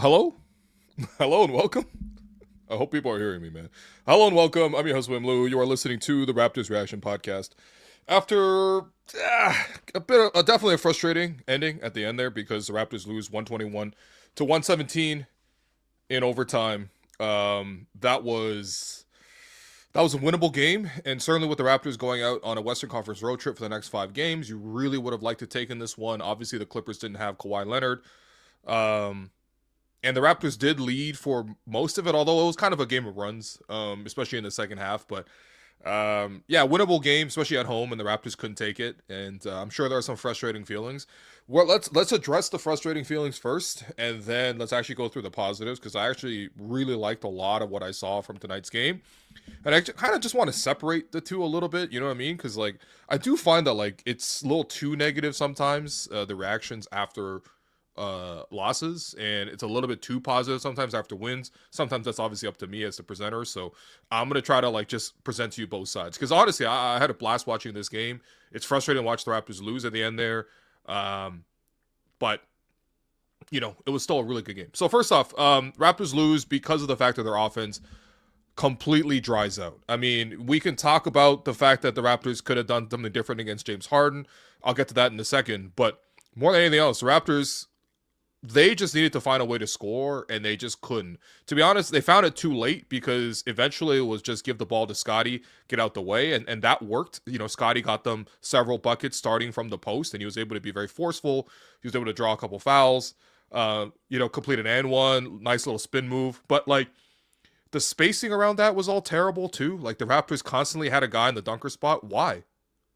Hello? Hello and welcome. I hope people are hearing me, man. Hello and welcome. I'm your host, Wim Lou. You are listening to the Raptors Reaction Podcast. After definitely a frustrating ending at the end there because the Raptors lose 121 to 117 in overtime. That was a winnable game, and certainly with the Raptors going out on a Western Conference road trip for the next 5 games, you really would have liked to take in this one. Obviously, the Clippers didn't have Kawhi Leonard. Um, and the Raptors did lead for most of it, although it was kind of a game of runs, especially in the second half. But yeah, winnable game, especially at home, and the Raptors couldn't take it. And I'm sure there are some frustrating feelings. Well, let's address the frustrating feelings first, and then let's actually go through the positives because I actually really liked a lot of what I saw from tonight's game, and I kind of just want to separate the two a little bit. You know what I mean? Because like I do find that like it's a little too negative sometimes. The reactions after losses, and it's a little bit too positive sometimes after wins. Sometimes that's obviously up to me as the presenter, so I'm gonna try to like just present to you both sides because honestly I had a blast watching this game. It's frustrating to watch the Raptors lose at the end there, but it was still a really good game. So first off, Raptors lose because of the fact that their offense completely dries out. I mean, we can talk about the fact that the Raptors could have done something different against James Harden. I'll get to that in a second, but more than anything else, the Raptors, they just needed to find a way to score, and they just couldn't. To be honest, they found it too late because eventually it was just give the ball to Scottie, get out the way, and that worked. Scottie got them several buckets starting from the post, and he was able to be very forceful. He was able to draw a couple fouls, complete an and one, nice little spin move. But, like, the spacing around that was all terrible, too. Like, the Raptors constantly had a guy in the dunker spot. Why?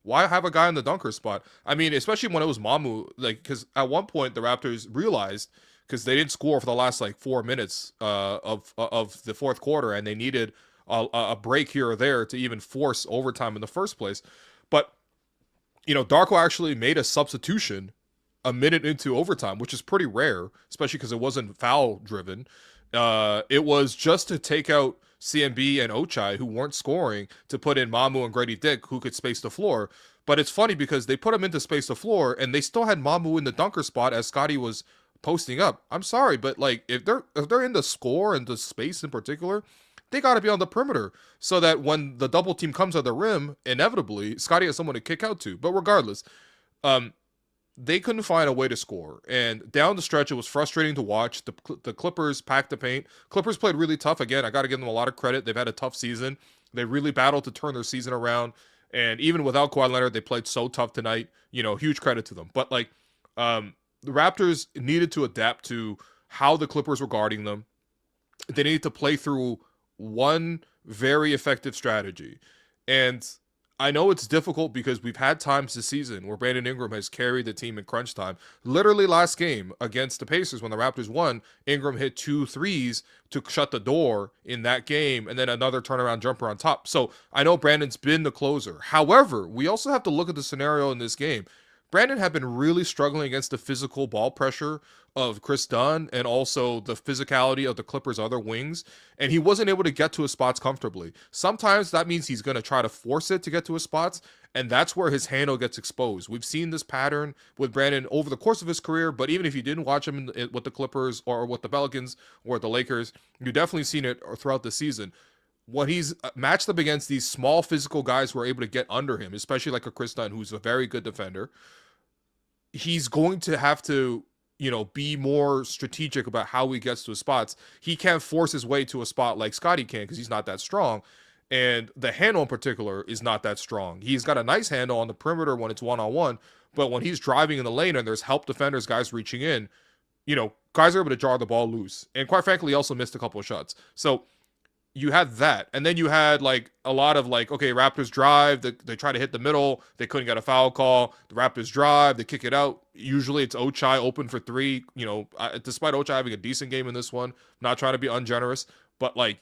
Why have a guy in the dunker spot? I mean, especially when it was Mamu, like, because at one point the Raptors realized, because they didn't score for the last like 4 minutes of the fourth quarter, and they needed a break here or there to even force overtime in the first place. But Darko actually made a substitution a minute into overtime, which is pretty rare, especially because it wasn't foul driven. It was just to take out CMB and Ochai, who weren't scoring, to put in Mamu and Gradey Dick, who could space the floor. But it's funny because they put him into space the floor, and they still had Mamu in the dunker spot as Scottie was posting up. I'm sorry, but like if they're in the score and the space in particular, they got to be on the perimeter so that when the double team comes at the rim, inevitably Scottie has someone to kick out to. But regardless, um, they couldn't find a way to score. And down the stretch, it was frustrating to watch. The Clippers packed the paint. Clippers played really tough. Again, I got to give them a lot of credit. They've had a tough season. They really battled to turn their season around. And even without Kawhi Leonard, they played so tough tonight. Huge credit to them. But, like, the Raptors needed to adapt to how the Clippers were guarding them. They needed to play through one very effective strategy. And I know it's difficult because we've had times this season where Brandon Ingram has carried the team in crunch time. Literally last game against the Pacers when the Raptors won, Ingram hit 2 threes to shut the door in that game, and then another turnaround jumper on top. So I know Brandon's been the closer. However, we also have to look at the scenario in this game. Brandon had been really struggling against the physical ball pressure of Kris Dunn and also the physicality of the Clippers' other wings, and he wasn't able to get to his spots comfortably. Sometimes that means he's going to try to force it to get to his spots, and that's where his handle gets exposed. We've seen this pattern with Brandon over the course of his career, but even if you didn't watch him with the Clippers or with the Pelicans or the Lakers, you've definitely seen it throughout the season. When he's matched up against these small physical guys who are able to get under him, especially like a Kris Dunn, who's a very good defender, he's going to have to, be more strategic about how he gets to his spots. He can't force his way to a spot like Scottie can because he's not that strong. And the handle in particular is not that strong. He's got a nice handle on the perimeter when it's one-on-one, but when he's driving in the lane and there's help defenders, guys reaching in, guys are able to jar the ball loose. And quite frankly, he also missed a couple of shots. So you had that, and then you had like a lot of like, okay, Raptors drive, they try to hit the middle, they couldn't get a foul call. The Raptors drive, they kick it out. Usually it's Ochai open for three. Despite Ochai having a decent game in this one, not trying to be ungenerous, but like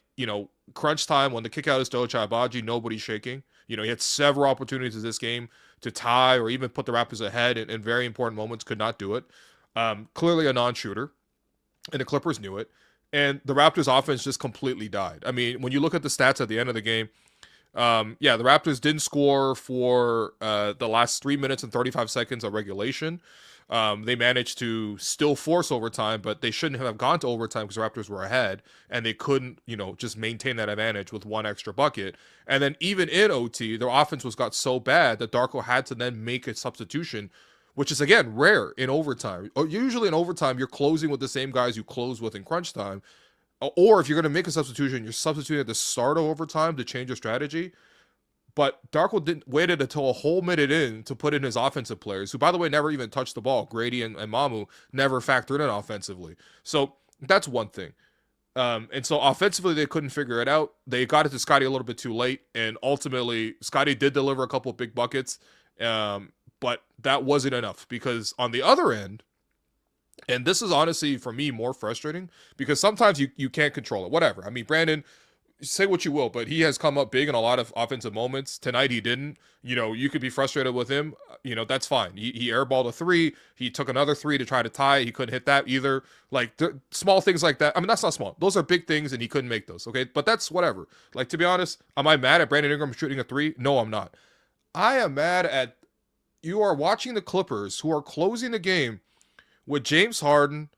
crunch time when the kick out is to Ochai Agbaji, nobody's shaking. He had several opportunities in this game to tie or even put the Raptors ahead in very important moments, could not do it. Clearly a non-shooter, and the Clippers knew it. And the Raptors offense just completely died. I mean, when you look at the stats at the end of the game, the Raptors didn't score for the last 3 minutes and 35 seconds of regulation. They managed to still force overtime, but they shouldn't have gone to overtime because the Raptors were ahead and they couldn't, just maintain that advantage with one extra bucket. And then even in OT, their offense got so bad that Darko had to then make a substitution, which is again rare in overtime. Usually in overtime, you're closing with the same guys you close with in crunch time. Or if you're going to make a substitution, you're substituting at the start of overtime to change your strategy. But Darko waited until a whole minute in to put in his offensive players, who, by the way, never even touched the ball. Gradey and Mamu never factored in offensively. So that's one thing. And so offensively, they couldn't figure it out. They got it to Scottie a little bit too late. And ultimately, Scottie did deliver a couple of big buckets. But that wasn't enough because on the other end, and this is honestly, for me, more frustrating because sometimes you can't control it. Whatever. I mean, Brandon, say what you will, but he has come up big in a lot of offensive moments. Tonight he didn't. You could be frustrated with him. That's fine. He airballed a 3. He took another 3 to try to tie. He couldn't hit that either. Like, small things like that. I mean, that's not small. Those are big things, and he couldn't make those, okay? But that's whatever. Like, to be honest, am I mad at Brandon Ingram shooting a 3? No, I'm not. I am mad at you are watching the Clippers, who are closing the game with James Harden,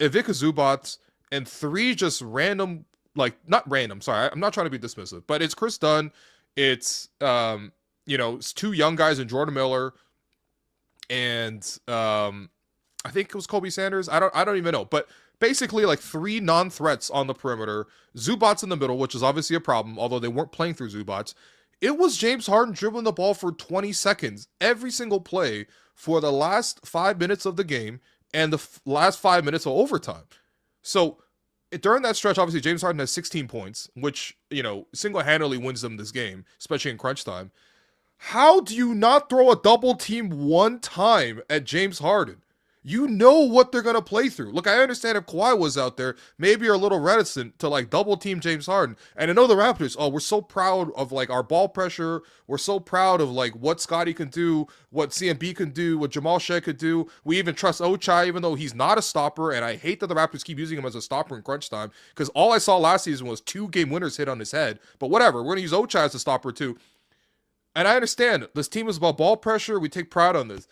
Ivica Zubac, and 3 just random, not random, sorry, I'm not trying to be dismissive, but it's Kris Dunn, it's, it's 2 young guys in Jordan Miller, and I think it was Kobe Sanders, I don't even know, but basically 3 non-threats on the perimeter, Zubac in the middle, which is obviously a problem, although they weren't playing through Zubac. It was James Harden dribbling the ball for 20 seconds every single play for the last 5 minutes of the game and the last 5 minutes of overtime. So during that stretch, obviously, James Harden has 16 points, which, single-handedly wins them this game, especially in crunch time. How do you not throw a double team one time at James Harden? You know what they're going to play through. Look, I understand if Kawhi was out there, maybe you're a little reticent to double team James Harden. And I know the Raptors, we're so proud of our ball pressure. We're so proud of what Scottie can do, what CMB can do, what Jamal Shead could do. We even trust Ochai, even though he's not a stopper. And I hate that the Raptors keep using him as a stopper in crunch time because all I saw last season was 2 game winners hit on his head. But whatever, we're going to use Ochai as a stopper too. And I understand this team is about ball pressure. We take pride on this.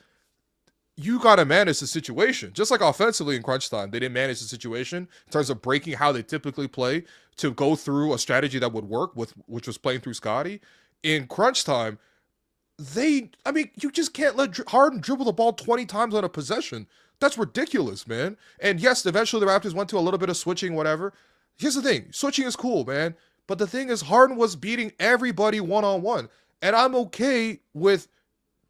You got to manage the situation. Just like offensively in crunch time, they didn't manage the situation in terms of breaking how they typically play to go through a strategy that would work, which was playing through Scottie. In crunch time, you just can't let Harden dribble the ball 20 times on a possession. That's ridiculous, man. And yes, eventually the Raptors went to a little bit of switching, whatever. Here's the thing. Switching is cool, man. But the thing is, Harden was beating everybody one-on-one. And I'm okay with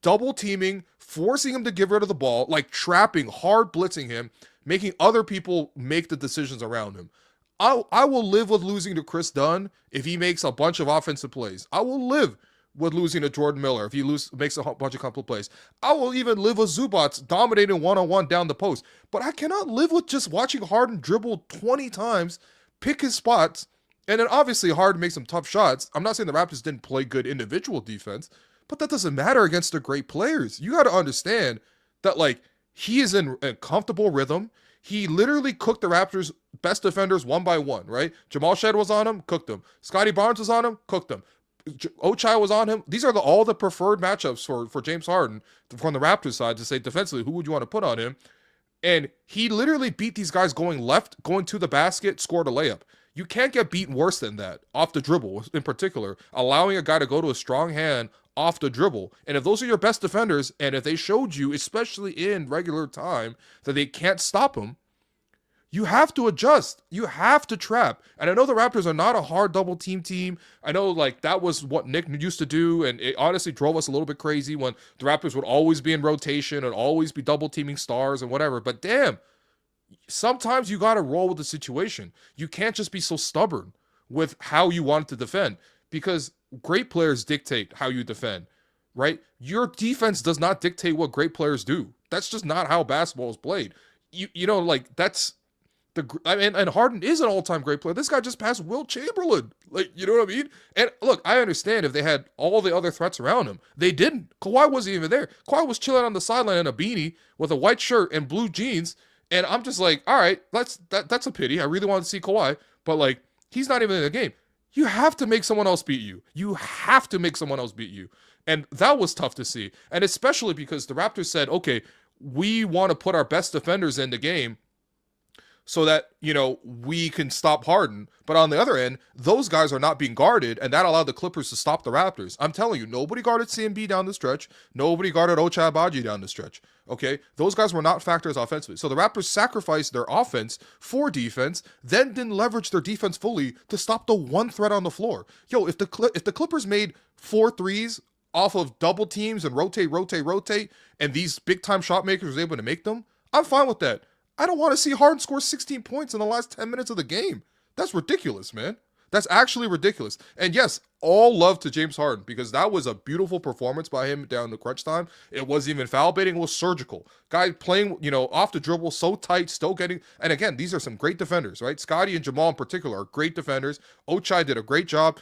double teaming, forcing him to give rid of the ball, trapping, hard blitzing him, making other people make the decisions around him. I will live with losing to Kris Dunn if he makes a bunch of offensive plays. I will live with losing to Jordan Miller if he makes a bunch of couple plays. I will even live with Zubac dominating one-on-one down the post. But I cannot live with just watching Harden dribble 20 times, pick his spots, and then obviously Harden makes some tough shots. I'm not saying the Raptors didn't play good individual defense, but that doesn't matter against the great players. You got to understand that, he is in a comfortable rhythm. He literally cooked the Raptors' best defenders one by one, right? Jamal Shead was on him, cooked him. Scottie Barnes was on him, cooked him. Ochai was on him. These are all the preferred matchups for James Harden from the Raptors side to say defensively, who would you want to put on him? And he literally beat these guys going left, going to the basket, scored a layup. You can't get beaten worse than that, off the dribble in particular, allowing a guy to go to a strong hand off the dribble. And if those are your best defenders, and if they showed you, especially in regular time, that they can't stop them, you have to adjust. You have to trap. And I know the Raptors are not a hard double team. I know that was what Nick used to do, and it honestly drove us a little bit crazy when the Raptors would always be in rotation and always be double teaming stars and whatever. But damn, sometimes you got to roll with the situation. You can't just be so stubborn with how you want to defend, because great players dictate how you defend, right? Your defense does not dictate what great players do. That's just not how basketball is played. That's and Harden is an all-time great player. This guy just passed Wilt Chamberlain. You know what I mean? And look, I understand if they had all the other threats around him. They didn't. Kawhi wasn't even there. Kawhi was chilling on the sideline in a beanie with a white shirt and blue jeans. And I'm just all right, that's a pity. I really wanted to see Kawhi, but he's not even in the game. You have to make someone else beat you. You have to make someone else beat you. And that was tough to see. And especially because the Raptors said, okay, we want to put our best defenders in the game so that, we can stop Harden. But on the other end, those guys are not being guarded, and that allowed the Clippers to stop the Raptors. I'm telling you, nobody guarded CMB down the stretch. Nobody guarded Ochai Agbaji down the stretch. Okay? Those guys were not factors offensively. So the Raptors sacrificed their offense for defense, then didn't leverage their defense fully to stop the one threat on the floor. Yo, if the Clippers made 4 threes off of double teams and rotate, and these big-time shot makers was able to make them, I'm fine with that. I don't want to see Harden score 16 points in the last 10 minutes of the game. That's ridiculous, man. That's actually ridiculous. And yes, all love to James Harden, because that was a beautiful performance by him down the crunch time. It wasn't even foul baiting. It was surgical. Guy playing, off the dribble, so tight, still getting. And again, these are some great defenders, right? Scottie and Jamal in particular are great defenders. Ochai did a great job.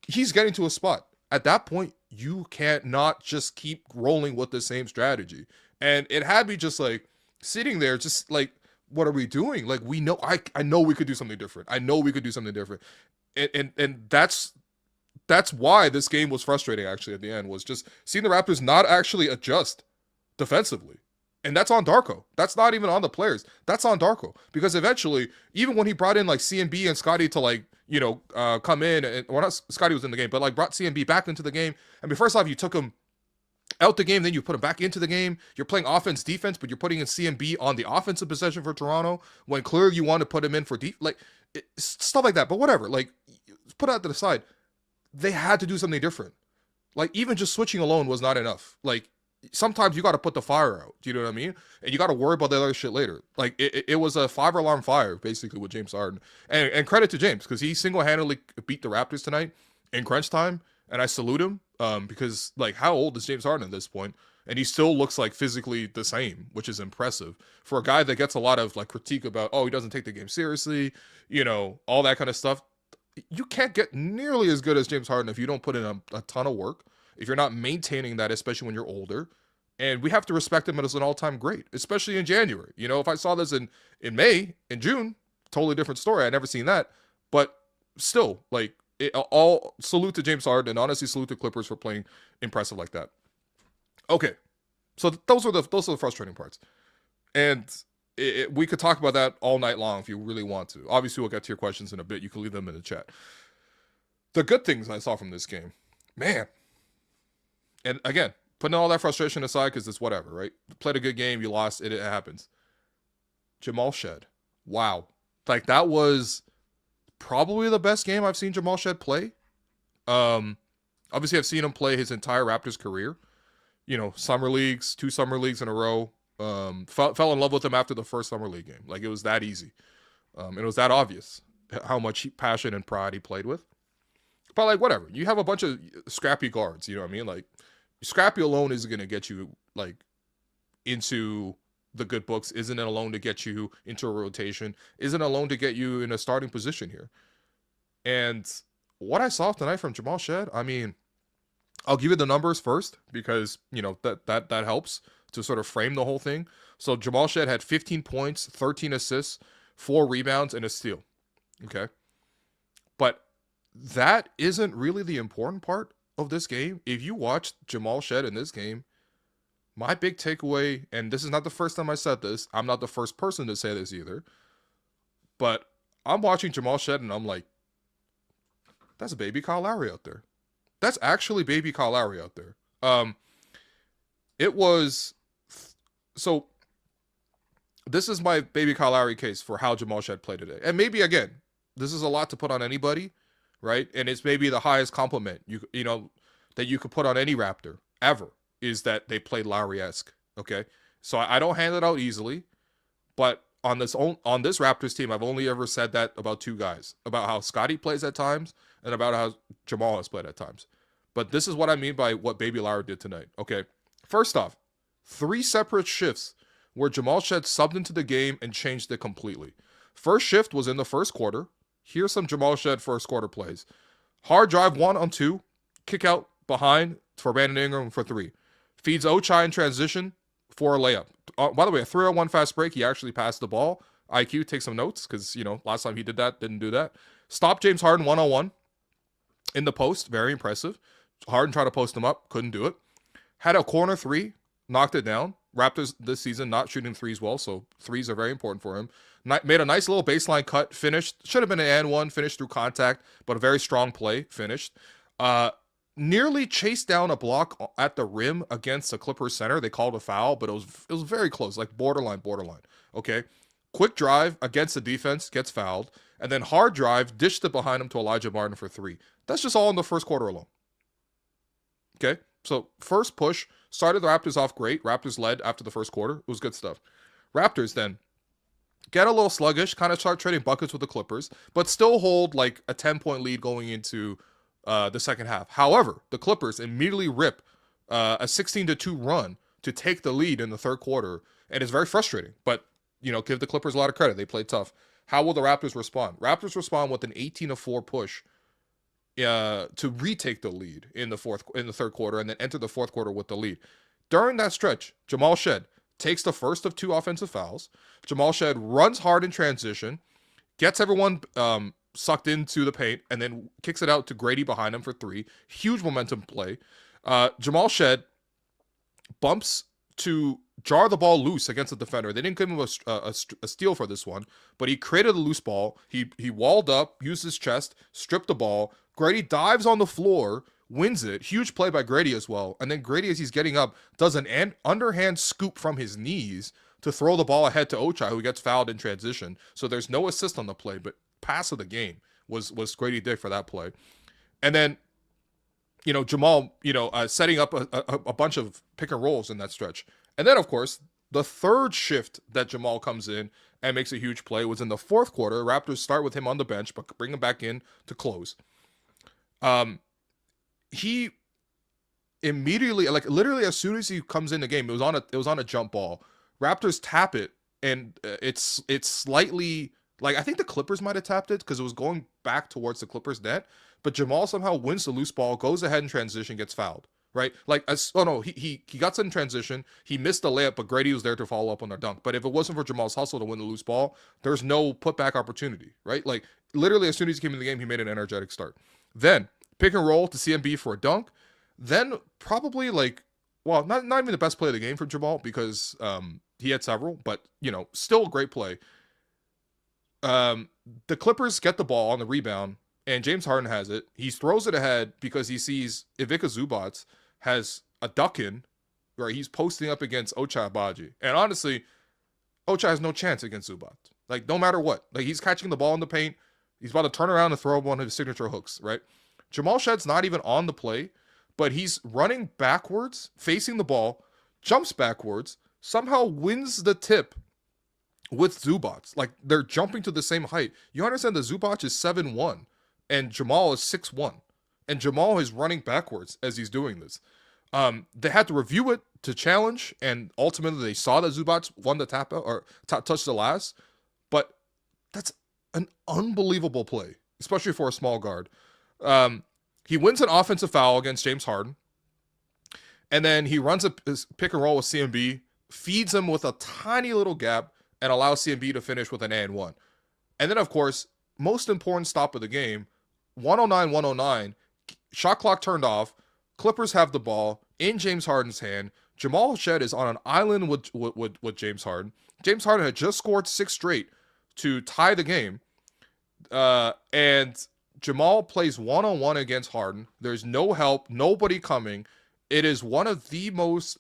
He's getting to a spot. At that point, you can't not just keep rolling with the same strategy. And it had me just like sitting there, just like, what are we doing? Like, we know, I know we could do something different. I know we could do something different. And that's why this game was frustrating, actually, at the end, was just seeing the Raptors not actually adjust defensively. And that's on Darko. That's not even on the players. That's on Darko. Because eventually, even when he brought in like CMB and Scottie to like, come in, and or not Scottie was in the game, but like brought CMB back into the game. I mean, first off, you took him out the game, then you put him back into the game. You're playing offense, defense, but you're putting in CMB on the offensive possession for Toronto when clearly you want to put him in for stuff like that. But whatever, like, put out to the side. They had to do something different. Like, even just switching alone was not enough. Like, sometimes you got to put the fire out. Do you know what I mean? And you got to worry about the other shit later. Like, it was a 5-alarm fire, basically, with James Harden. And credit to James, because he single-handedly beat the Raptors tonight in crunch time. And I salute him, because, like, how old is James Harden at this point? And he still looks like physically the same, which is impressive. For a guy that gets a lot of, like, critique about, he doesn't take the game seriously, all that kind of stuff. You can't get nearly as good as James Harden if you don't put in a ton of work, if you're not maintaining that, especially when you're older. And we have to respect him as an all-time great, especially in January. If I saw this in May, in June, totally different story. I'd never seen that. But still, like, all salute to James Harden, and honestly salute to Clippers for playing impressive like that. Okay, so those are the frustrating parts, and we could talk about that all night long if you really want to. Obviously, we'll get to your questions in a bit. You can leave them in the chat. The good things I saw from this game, man, and again, putting all that frustration aside because it's whatever, right? You played a good game, you lost, it happens. Jamal Shead, wow, like that was probably the best game I've seen Jamal Shead play. Obviously, I've seen him play his entire Raptors career. Summer leagues, 2 summer leagues in a row. Fell in love with him after the first summer league game. Like, it was that easy. It was that obvious how much passion and pride he played with. But, like, whatever. You have a bunch of scrappy guards, you know what I mean? Like, scrappy alone isn't going to get you, like, into the good books, isn't it alone to get you into a rotation, isn't alone to get you in a starting position here. And what I saw tonight from Jamal Shead, I mean, I'll give you the numbers first because, that helps to sort of frame the whole thing. So Jamal Shead had 15 points, 13 assists, 4 rebounds, and a steal. Okay. But that isn't really the important part of this game. If you watch Jamal Shead in this game, my big takeaway, and this is not the first time I said this, I'm not the first person to say this either, but I'm watching Jamal Shead and I'm like, that's baby Kyle Lowry out there. That's actually baby Kyle Lowry out there. It was, so this is my baby Kyle Lowry case for how Jamal Shead played today. And maybe, again, this is a lot to put on anybody, right? And it's maybe the highest compliment that you could put on any Raptor ever, is that they played Lowry-esque, okay? So I don't hand it out easily, but on this Raptors team, I've only ever said that about 2 guys, about how Scottie plays at times and about how Jamal has played at times. But this is what I mean by what baby Lowry did tonight, okay? First off, 3 separate shifts where Jamal Shead subbed into the game and changed it completely. First shift was in the first quarter. Here's some Jamal Shead first quarter plays. Hard drive 1 on 2, kick out behind for Brandon Ingram for 3. Feeds Ochai in transition for a layup. By the way, a 3-on-1 fast break. He actually passed the ball. IQ, take some notes because, last time he did that, didn't do that. Stop James Harden 1-on-1 in the post. Very impressive. Harden tried to post him up. Couldn't do it. Had a corner 3. Knocked it down. Raptors this season not shooting threes well, so threes are very important for him. Made a nice little baseline cut, finished. Should have been an and one, finished through contact, but a very strong play, finished. Nearly chased down a block at the rim against the Clippers center. They called a foul, but it was very close, like borderline. Okay, quick drive against the defense, gets fouled, and then hard drive, dished it behind him to Elijah Martin for three. That's just all in the first quarter alone. Okay, so first push started the Raptors off great. Raptors led after the first quarter. It was good stuff. Raptors then get a little sluggish, kind of start trading buckets with the Clippers, but still hold like a 10-point lead going into the second half. However, the Clippers immediately rip a 16-2 run to take the lead in the third quarter, and it's very frustrating. But, give the Clippers a lot of credit. They played tough. How will the Raptors respond? Raptors respond with an 18-4 push to retake the lead in the third quarter, and then enter the fourth quarter with the lead. During that stretch, Jamal Shead takes the first of 2 offensive fouls. Jamal Shead runs hard in transition, gets everyone sucked into the paint, and then kicks it out to Gradey behind him for 3. Huge momentum play. Jamal Shead bumps to jar the ball loose against the defender. They didn't give him a steal for this one, but he created a loose ball. He walled up, used his chest, stripped the ball. Gradey dives on the floor, wins it. Huge play by Gradey as well. And then Gradey, as he's getting up, does an underhand scoop from his knees to throw the ball ahead to Ochai, who gets fouled in transition. So there's no assist on the play, but pass of the game was Gradey did for that play. And then, Jamal, setting up a bunch of pick and rolls in that stretch. And then, of course, the third shift that Jamal comes in and makes a huge play was in the fourth quarter. Raptors start with him on the bench, but bring him back in to close. He immediately, like literally as soon as he comes in the game, it was on a jump ball. Raptors tap it, and it's slightly, like, I think the Clippers might have tapped it because it was going back towards the Clippers net, but Jamal somehow wins the loose ball, goes ahead in transition, gets fouled, right? He got in transition, he missed the layup, but Gradey was there to follow up on their dunk. But if it wasn't for Jamal's hustle to win the loose ball, there's no putback opportunity, right? Like, literally as soon as he came in the game, he made an energetic start. Then pick and roll to CMB for a dunk. Then probably not even the best play of the game for Jamal because he had several, but still a great play. The Clippers get the ball on the rebound, and James Harden has it. He throws it ahead because he sees Ivica Zubac has a duck in, where he's posting up against Ochai Agbaji. And honestly, Ochai has no chance against Zubac. Like, no matter what. Like, he's catching the ball in the paint. He's about to turn around and throw one of his signature hooks, right? Jamal Shead's not even on the play, but he's running backwards, facing the ball, jumps backwards, somehow wins the tip with Zubac. Like, they're jumping to the same height. You understand that Zubac is 7'1", and Jamal is 6'1", and Jamal is running backwards as he's doing this. They had to review it to challenge, and ultimately they saw that Zubac won the tap out or touched the last, but that's an unbelievable play, especially for a small guard. He wins an offensive foul against James Harden, and then he runs a pick and roll with CMB, feeds him with a tiny little gap, and allows CMB to finish with an and one. And then, of course, most important stop of the game, 109-109, shot clock turned off, Clippers have the ball in James Harden's hand. Jamal Shead is on an island with James Harden. James Harden had just scored 6 straight to tie the game. And Jamal plays one-on-one against Harden. There's no help, nobody coming. It is one of the most,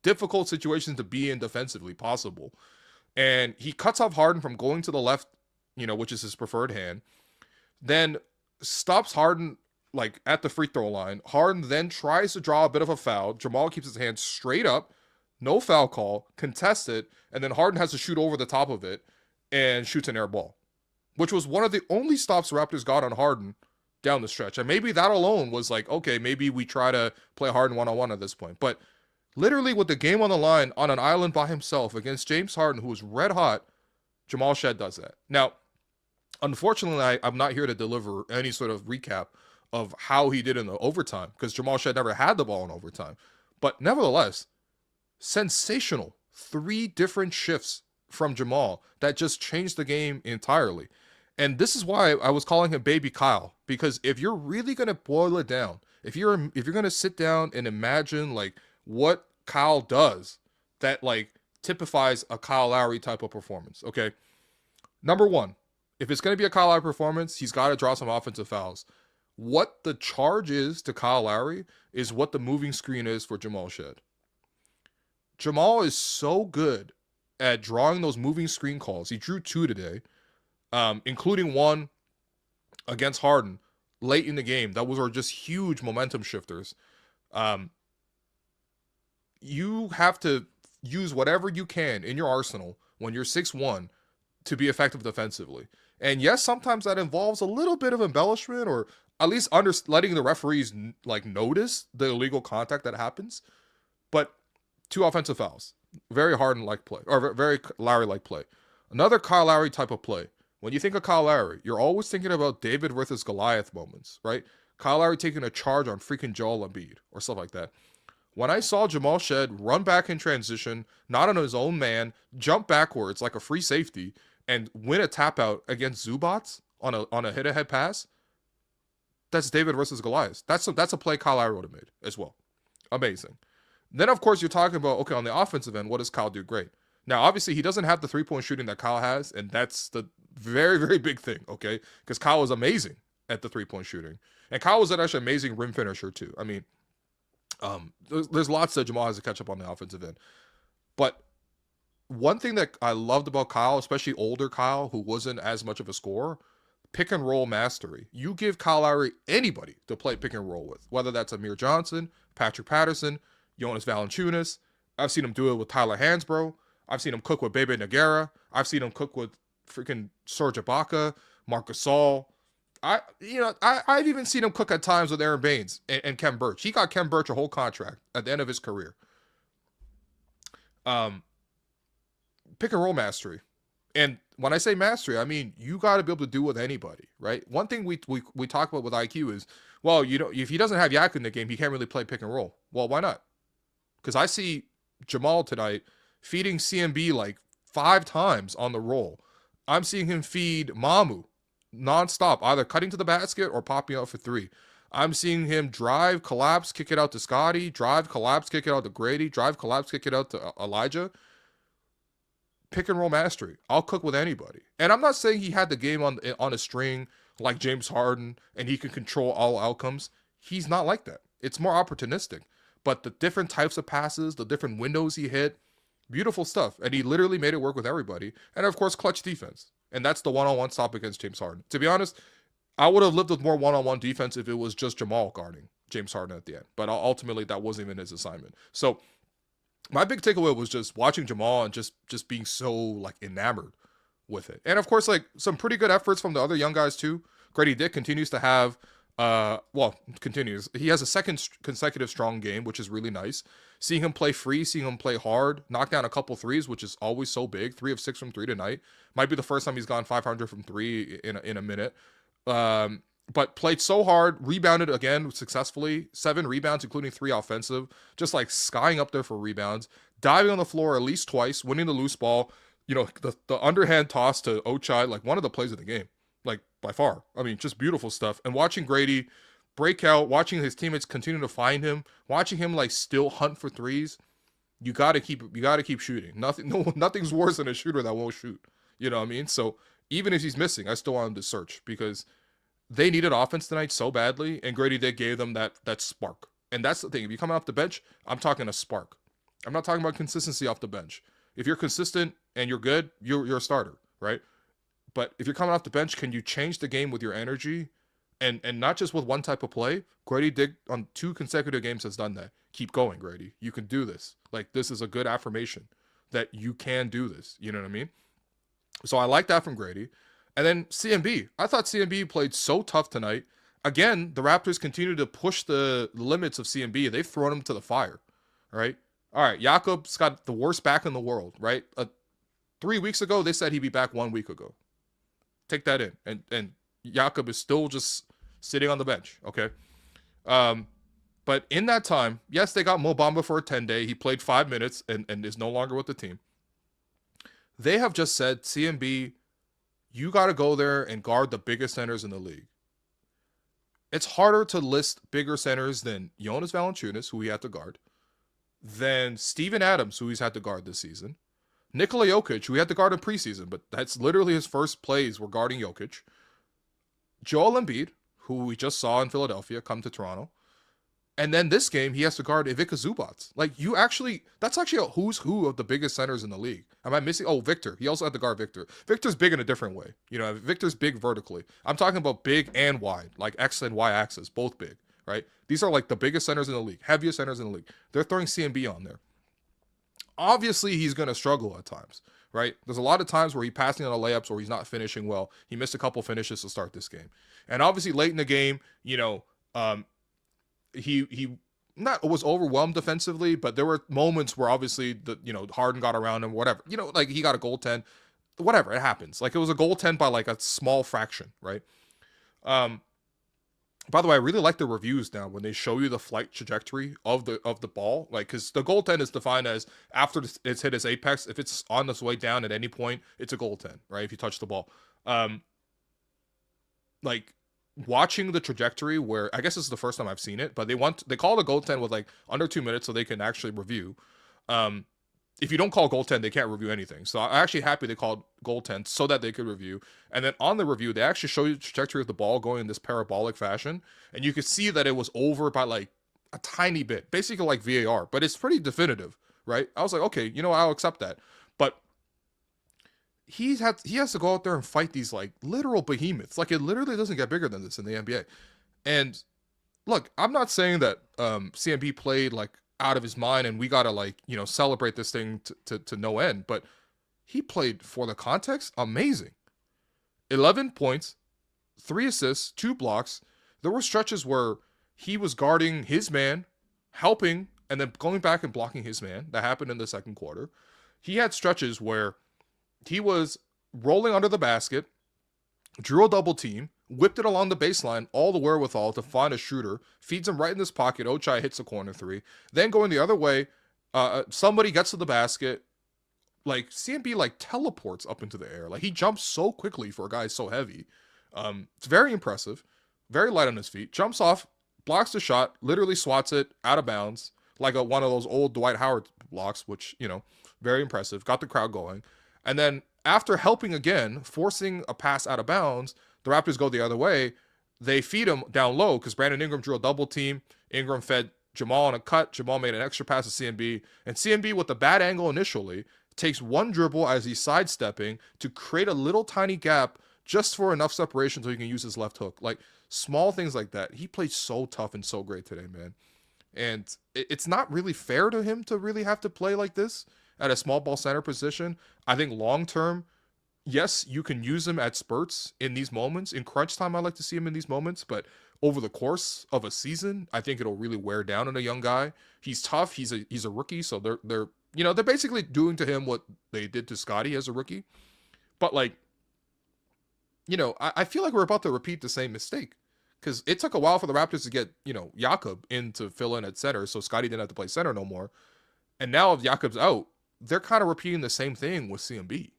difficult situations to be in defensively possible. And he cuts off Harden from going to the left, which is his preferred hand. Then stops Harden, at the free throw line. Harden then tries to draw a bit of a foul. Jamal keeps his hand straight up. No foul call. Contested. And then Harden has to shoot over the top of it and shoots an air ball, which was one of the only stops the Raptors got on Harden down the stretch. And maybe that alone was okay, maybe we try to play Harden one-on-one at this point. But literally with the game on the line on an island by himself against James Harden, who was red hot, Jamal Shead does that. Now, unfortunately, I'm not here to deliver any sort of recap of how he did in the overtime because Jamal Shead never had the ball in overtime. But nevertheless, sensational 3 different shifts from Jamal that just changed the game entirely. And this is why I was calling him Baby Kyle, because if you're really going to boil it down, if you're going to sit down and imagine what Kyle does that like typifies a Kyle Lowry type of performance. Okay. Number one, if it's going to be a Kyle Lowry performance, he's got to draw some offensive fouls. What the charge is to Kyle Lowry is what the moving screen is for Jamal Shead. Jamal is so good at drawing those moving screen calls. He drew 2 today, including one against Harden late in the game. That were just huge momentum shifters. You have to use whatever you can in your arsenal when you're 6'1" to be effective defensively. And yes, sometimes that involves a little bit of embellishment, or at least letting the referees like notice the illegal contact that happens. But 2 offensive fouls, very Harden-like play, or very Lowry-like play. Another Kyle Lowry type of play. When you think of Kyle Lowry, you're always thinking about David versus Goliath moments, right? Kyle Lowry taking a charge on freaking Joel Embiid or stuff like that. When I saw Jamal Shead run back in transition, not on his own man, jump backwards like a free safety, and win a tap out against Zubats on a hit-ahead pass, that's David versus Goliath. That's a play Kyle Lowry would have made as well. Amazing. Then, of course, you're talking about, okay, on the offensive end, what does Kyle do great? Now, obviously, he doesn't have the three-point shooting that Kyle has, and that's the very, very big thing, okay? Because Kyle was amazing at the three-point shooting. And Kyle was an actually amazing rim finisher, too. I mean, there's lots that Jamal has to catch up on the offensive end. But one thing that I loved about Kyle, especially older Kyle, who wasn't as much of a scorer, pick and roll mastery. You give Kyle Lowry anybody to play pick and roll with, whether that's Amir Johnson, Patrick Patterson, Jonas Valanciunas. I've seen him do it with Tyler Hansbrough. I've seen him cook with Bebe Nogueira. I've seen him cook with freaking Serge Ibaka, Marc Gasol. I've even seen him cook at times with Aaron Baines and Kem Birch. He got Kem Birch a whole contract at the end of his career. Pick and roll mastery. And when I say mastery, I mean, you got to be able to do with anybody, right? One thing we talk about with IQ is, well, if he doesn't have Yak in the game, he can't really play pick and roll. Well, why not? Because I see Jamal tonight feeding CMB like 5 times on the roll. I'm seeing him feed Mamu nonstop, either cutting to the basket or popping out for 3. I'm seeing him drive, collapse, kick it out to Scottie, drive, collapse, kick it out to Gradey, drive, collapse, kick it out to Elijah. Pick and roll mastery. I'll cook with anybody. And I'm not saying he had the game on a string like James Harden and he can control all outcomes. He's not like that. It's more opportunistic. But the different types of passes, the different windows he hit, beautiful stuff. And he literally made it work with everybody. And of course, clutch defense. And that's the one-on-one stop against James Harden. To be honest, I would have lived with more one-on-one defense if it was just Jamal guarding James Harden at the end. But ultimately, that wasn't even his assignment. So my big takeaway was just watching Jamal and just being so like enamored with it. And of course, like some pretty good efforts from the other young guys too. Gradey Dick continues to have, continues. He has a second consecutive strong game, which is really nice. Seeing him play free, seeing him play hard, knock down a couple threes, which is always so big. 3 of 6 from 3 tonight. Might be the first time he's gone 500 from 3 in a minute. But played so hard, rebounded again successfully. 7 rebounds, including 3 offensive. Just like skying up there for rebounds. Diving on the floor at least twice, winning the loose ball. You know, the underhand toss to Ochai, like one of the plays of the game. Like by far. I mean, just beautiful stuff. And watching Gradey break out, watching his teammates continue to find him, watching him like still hunt for threes. You gotta keep shooting. Nothing's worse than a shooter that won't shoot. You know what I mean? So even if he's missing, I still want him to search because they needed offense tonight so badly, and Gradey Dick gave them that spark. And that's the thing. If you're coming off the bench, I'm talking a spark. I'm not talking about consistency off the bench. If you're consistent and you're good, you're a starter, right? But if you're coming off the bench, can you change the game with your energy? And not just with one type of play. Gradey Dick on 2 consecutive games has done that. Keep going, Gradey. You can do this. Like, this is a good affirmation that you can do this. You know what I mean? So I like that from Gradey. And then CMB. I thought CMB played so tough tonight. Again, the Raptors continue to push the limits of CMB. They've thrown him to the fire, right? All right, Jakob's got the worst back in the world, right? 3 weeks ago, they said he'd be back 1 week ago. Take that in. And Jakob is still just sitting on the bench, okay? But in that time, yes, they got Mo Bamba for a 10-day. He played 5 minutes and is no longer with the team. They have just said, CMB, you got to go there and guard the biggest centers in the league. It's harder to list bigger centers than Jonas Valanciunas, who he had to guard, then Steven Adams, who he's had to guard this season, Nikola Jokic, who he had to guard in preseason, but that's literally his first plays were guarding Jokic, Joel Embiid, who we just saw in Philadelphia come to Toronto, and then this game, he has to guard Ivica Zubac. Like, that's actually a who's who of the biggest centers in the league. Am I missing? Oh, Victor. He also had to guard Victor. Victor's big in a different way. Victor's big vertically. I'm talking about big and wide, like X and Y axis, both big, right? These are like the biggest centers in the league, heaviest centers in the league. They're throwing CMB on there. Obviously, he's going to struggle at times, right? There's a lot of times where he's passing on the layups or he's not finishing well. He missed a couple finishes to start this game. And obviously, late in the game, he not was overwhelmed defensively, but there were moments where obviously Harden got around him, whatever. Like he got a goaltend, whatever, it happens. Like it was a goaltend by like a small fraction, right? By the way, I really like the reviews now when they show you the flight trajectory of the ball, like because the goaltend is defined as after it's hit its apex. If it's on its way down at any point, it's a goaltend, right? If you touch the ball, like watching the trajectory where I guess this is the first time I've seen it, but they call it a goaltend with like under 2 minutes so they can actually review. If you don't call goaltend, they can't review anything. So I'm actually happy they called goaltend so that they could review. And then on the review, they actually show you the trajectory of the ball going in this parabolic fashion, and you could see that it was over by like a tiny bit, basically like VAR, but it's pretty definitive, right? I was like, okay, I'll accept that. But he has to go out there and fight these like literal behemoths. Like it literally doesn't get bigger than this in the NBA. And look, I'm not saying that CMB played like out of his mind and we gotta celebrate this thing to no end, but he played, for the context, amazing. 11 points, 3 assists, 2 blocks. There were stretches where he was guarding his man, helping, and then going back and blocking his man. That happened in the second quarter. He had stretches where he was rolling under the basket, drew a double team, whipped it along the baseline, all the wherewithal to find a shooter, feeds him right in this pocket. Ochai hits a corner three. Then going the other way, somebody gets to the basket. Like, CMB, like, teleports up into the air. Like, he jumps so quickly for a guy so heavy. It's very impressive. Very light on his feet. Jumps off, blocks the shot, literally swats it out of bounds, like one of those old Dwight Howard blocks, which, very impressive. Got the crowd going. And then after helping again, forcing a pass out of bounds, the Raptors go the other way. They feed him down low because Brandon Ingram drew a double team. Ingram fed Jamal on a cut. Jamal made an extra pass to CMB. And CMB, with the bad angle initially, takes one dribble as he's sidestepping to create a little tiny gap just for enough separation so he can use his left hook. Like, small things like that. He played so tough and so great today, man. And it's not really fair to him to really have to play like this at a small ball center position. I think long term, yes, you can use him at spurts in these moments. In crunch time, I like to see him in these moments, but over the course of a season, I think it'll really wear down on a young guy. He's tough. He's a rookie, so they're basically doing to him what they did to Scottie as a rookie. But like, I feel like we're about to repeat the same mistake because it took a while for the Raptors to get, Jakob in to fill in at center, so Scottie didn't have to play center no more. And now if Jakob's out, they're kind of repeating the same thing with CMB.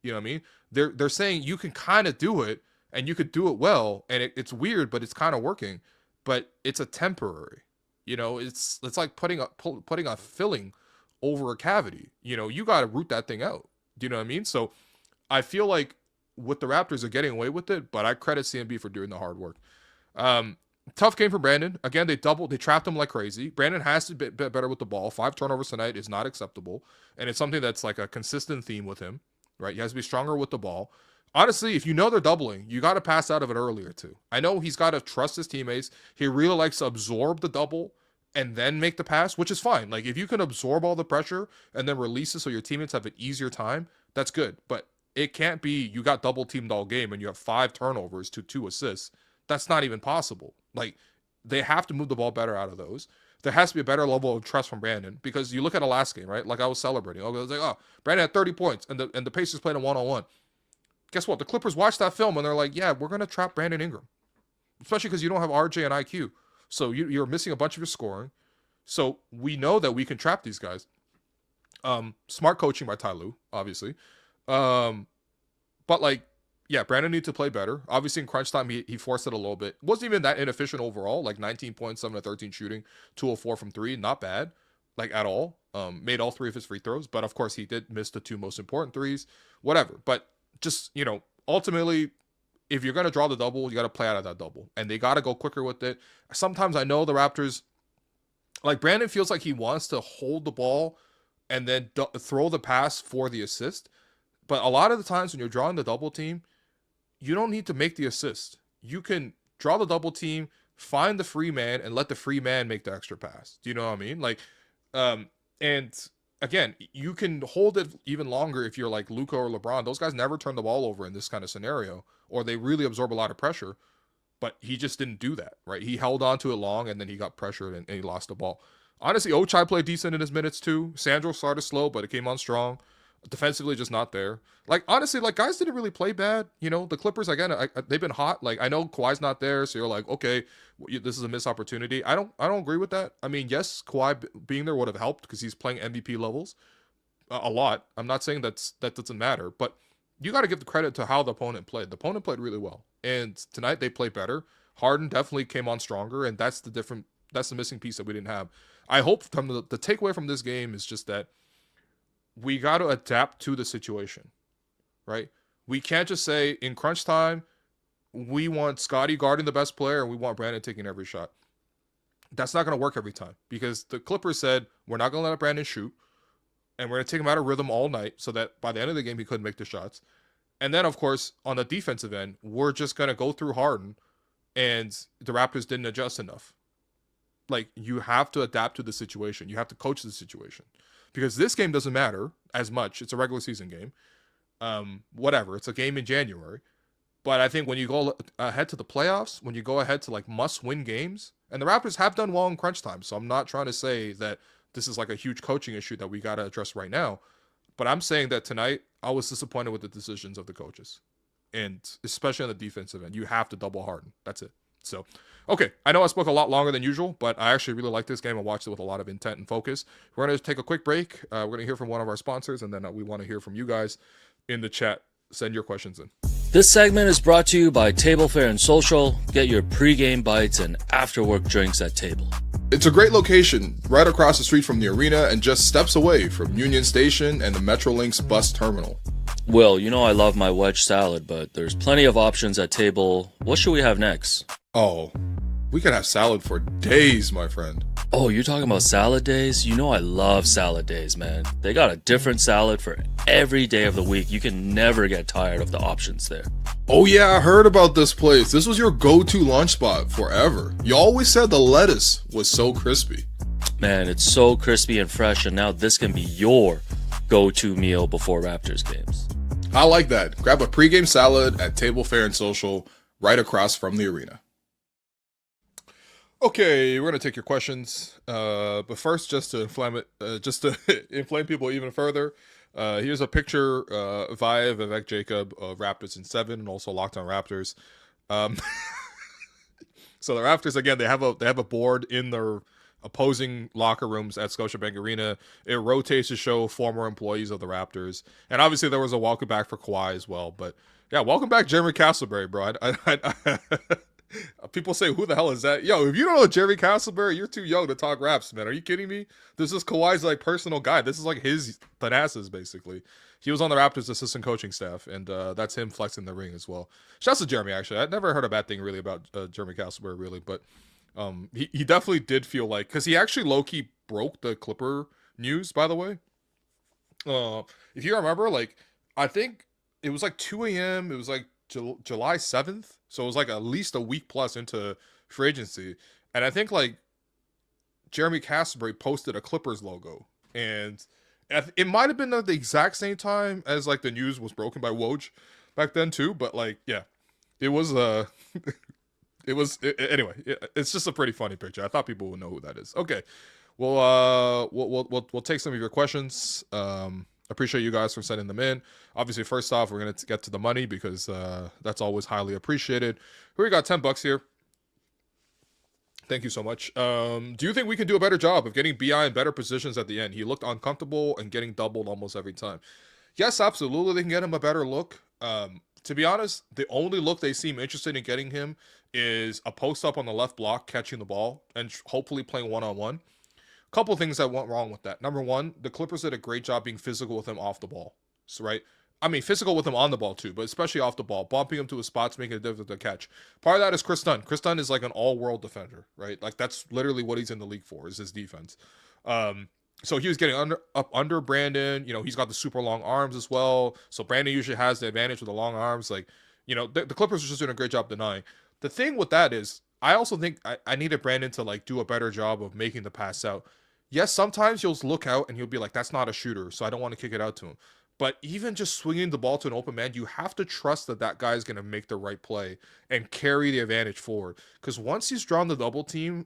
You know what I mean? They're saying you can kind of do it and you could do it well, and it's weird, but it's kind of working. But it's a temporary. It's like putting a filling over a cavity. You got to root that thing out. Do you know what I mean? So I feel like with the Raptors are getting away with it, but I credit CMB for doing the hard work. Tough game for Brandon. Again, they trapped him like crazy. Brandon has to be better with the ball. 5 turnovers tonight is not acceptable. And it's something that's like a consistent theme with him, right? He has to be stronger with the ball. Honestly, if they're doubling, you got to pass out of it earlier too. I know he's got to trust his teammates. He really likes to absorb the double and then make the pass, which is fine. Like, if you can absorb all the pressure and then release it so your teammates have an easier time, that's good. But it can't be you got double teamed all game and you have 5 turnovers to 2 assists. That's not even possible. Like, they have to move the ball better out of those. There has to be a better level of trust from Brandon, because you look at the last game, right? Like, I was celebrating. I was like, oh, Brandon had 30 points and the Pacers played a 1-on-1. Guess what? The Clippers watched that film and they're like, yeah, we're going to trap Brandon Ingram, especially because you don't have RJ and IQ. So you're missing a bunch of your scoring. So we know that we can trap these guys. Smart coaching by Ty Lue, obviously. But like, yeah, Brandon needs to play better. Obviously, in crunch time, he forced it a little bit. Wasn't even that inefficient overall, like 19 points, 7 of 13 shooting, 2 of 4 from 3. Not bad. like at all. Made all 3 of his free throws, but of course he did miss the 2 most important threes. Whatever. But just, ultimately, if you're gonna draw the double, you gotta play out of that double, and they gotta go quicker with it. Sometimes I know the Raptors, like Brandon feels like he wants to hold the ball and then throw the pass for the assist. But a lot of the times when you're drawing the double team, you don't need to make the assist. You can draw the double team, find the free man, and let the free man make the extra pass. Do you know what I mean? Like, and again, you can hold it even longer if you're like Luka or LeBron. Those guys never turn the ball over in this kind of scenario, or they really absorb a lot of pressure. But he just didn't do that, right? He held on to it long, and then he got pressured, and he lost the ball. Honestly, Ochai played decent in his minutes too. Sandro started slow, but it came on strong. Defensively, just not there. Like, honestly, like, guys didn't really play bad. The Clippers, again, they've been hot. Like, I know Kawhi's not there, so you're like, okay, this is a missed opportunity. I don't agree with that. I mean, yes, Kawhi being there would have helped because he's playing MVP levels a lot. I'm not saying that doesn't matter, but you got to give the credit to how the opponent played. The opponent played really well, and tonight they played better. Harden definitely came on stronger, and that's the missing piece that we didn't have. I hope from the takeaway from this game is just that we got to adapt to the situation, right? We can't just say in crunch time, we want Scottie guarding the best player and we want Brandon taking every shot. That's not going to work every time because the Clippers said, we're not going to let Brandon shoot and we're going to take him out of rhythm all night so that by the end of the game, he couldn't make the shots. And then, of course, on the defensive end, we're just going to go through Harden and the Raptors didn't adjust enough. Like, you have to adapt to the situation. You have to coach the situation. Because this game doesn't matter as much. It's a regular season game. Whatever. It's a game in January. But I think when you go ahead to the playoffs, when you go ahead to like must-win games, and the Raptors have done well in crunch time, so I'm not trying to say that this is like a huge coaching issue that we got to address right now. But I'm saying that tonight, I was disappointed with the decisions of the coaches. And especially on the defensive end. You have to double Harden. That's it. So, okay, I know I spoke a lot longer than usual, but I actually really like this game. I watched it with a lot of intent and focus. We're going to take a quick break. We're going to hear from one of our sponsors, and then we want to hear from you guys in the chat. Send your questions in. This segment is brought to you by Table Fare and Social. Get your pregame bites and after-work drinks at Table. It's a great location, right across the street from the arena and just steps away from Union Station and the Metrolinx bus terminal. Will, I love my wedge salad, but there's plenty of options at Table. What should we have next? Oh, we could have salad for days, my friend. Oh, you're talking about salad days? I love salad days, man. They got a different salad for every day of the week. You can never get tired of the options there. Oh yeah, I heard about this place. This was your go-to lunch spot forever. You always said the lettuce was so crispy. Man, it's so crispy and fresh, and now this can be your go-to meal before Raptors games. I like that. Grab a pregame salad at Table Fare and Social right across from the arena. Okay, we're gonna take your questions, but first, just to inflame people even further, here's a picture via Vivek Jacob of Raptors in 7 and also Locked On Raptors. So the Raptors again, they have a board in their opposing locker rooms at Scotiabank Arena. It rotates to show former employees of the Raptors, and obviously there was a welcome back for Kawhi as well. But yeah, welcome back, Jeremy Castleberry, bro. People say, who the hell is that? Yo, if you don't know Jerry Castleberry, you're too young to talk raps, man. Are you kidding me? This is Kawhi's like personal guy. This is like his Thanasis, basically. He was on the Raptors assistant coaching staff, and that's him flexing the ring as well. Shouts to Jeremy, actually. I'd never heard a bad thing really about Jeremy Castleberry, really, but he definitely did feel like, because he actually low-key broke the Clipper news, by the way. If you remember, like, I think it was like 2 a.m. It was like July 7th. So it was like at least a week plus into free agency. And I think like Jeremy Castleberry posted a Clippers logo. And it might have been at the exact same time as like the news was broken by Woj back then too. But like, yeah, it was, anyway, it's just a pretty funny picture. I thought people would know who that is. Okay. We'll take some of your questions. Appreciate you guys for sending them in. Obviously, first off, we're going to get to the money because that's always highly appreciated. We got $10 here. Thank you so much. Do you think we can do a better job of getting BI in better positions at the end? He looked uncomfortable and getting doubled almost every time. Yes, absolutely. They can get him a better look. To be honest, the only look they seem interested in getting him is a post up on the left block, catching the ball, and hopefully playing one-on-one. Couple things that went wrong with that. Number one, the Clippers did a great job being physical with him off the ball. So, right? I mean, physical with him on the ball too, but especially off the ball, bumping him to his spots, making it difficult to catch. Part of that is Kris Dunn. Kris Dunn is like an all-world defender, right? Like that's literally what he's in the league for, is his defense. So he was getting up under Brandon. You know, he's got the super long arms as well. So Brandon usually has the advantage with the long arms. Like, you know, the Clippers are just doing a great job denying. The thing with that is, I also think I needed Brandon to like do a better job of making the pass out. Yes, sometimes you'll look out and you'll be like, that's not a shooter, so I don't want to kick it out to him. But even just swinging the ball to an open man, you have to trust that that guy is going to make the right play and carry the advantage forward. Because once he's drawn the double team,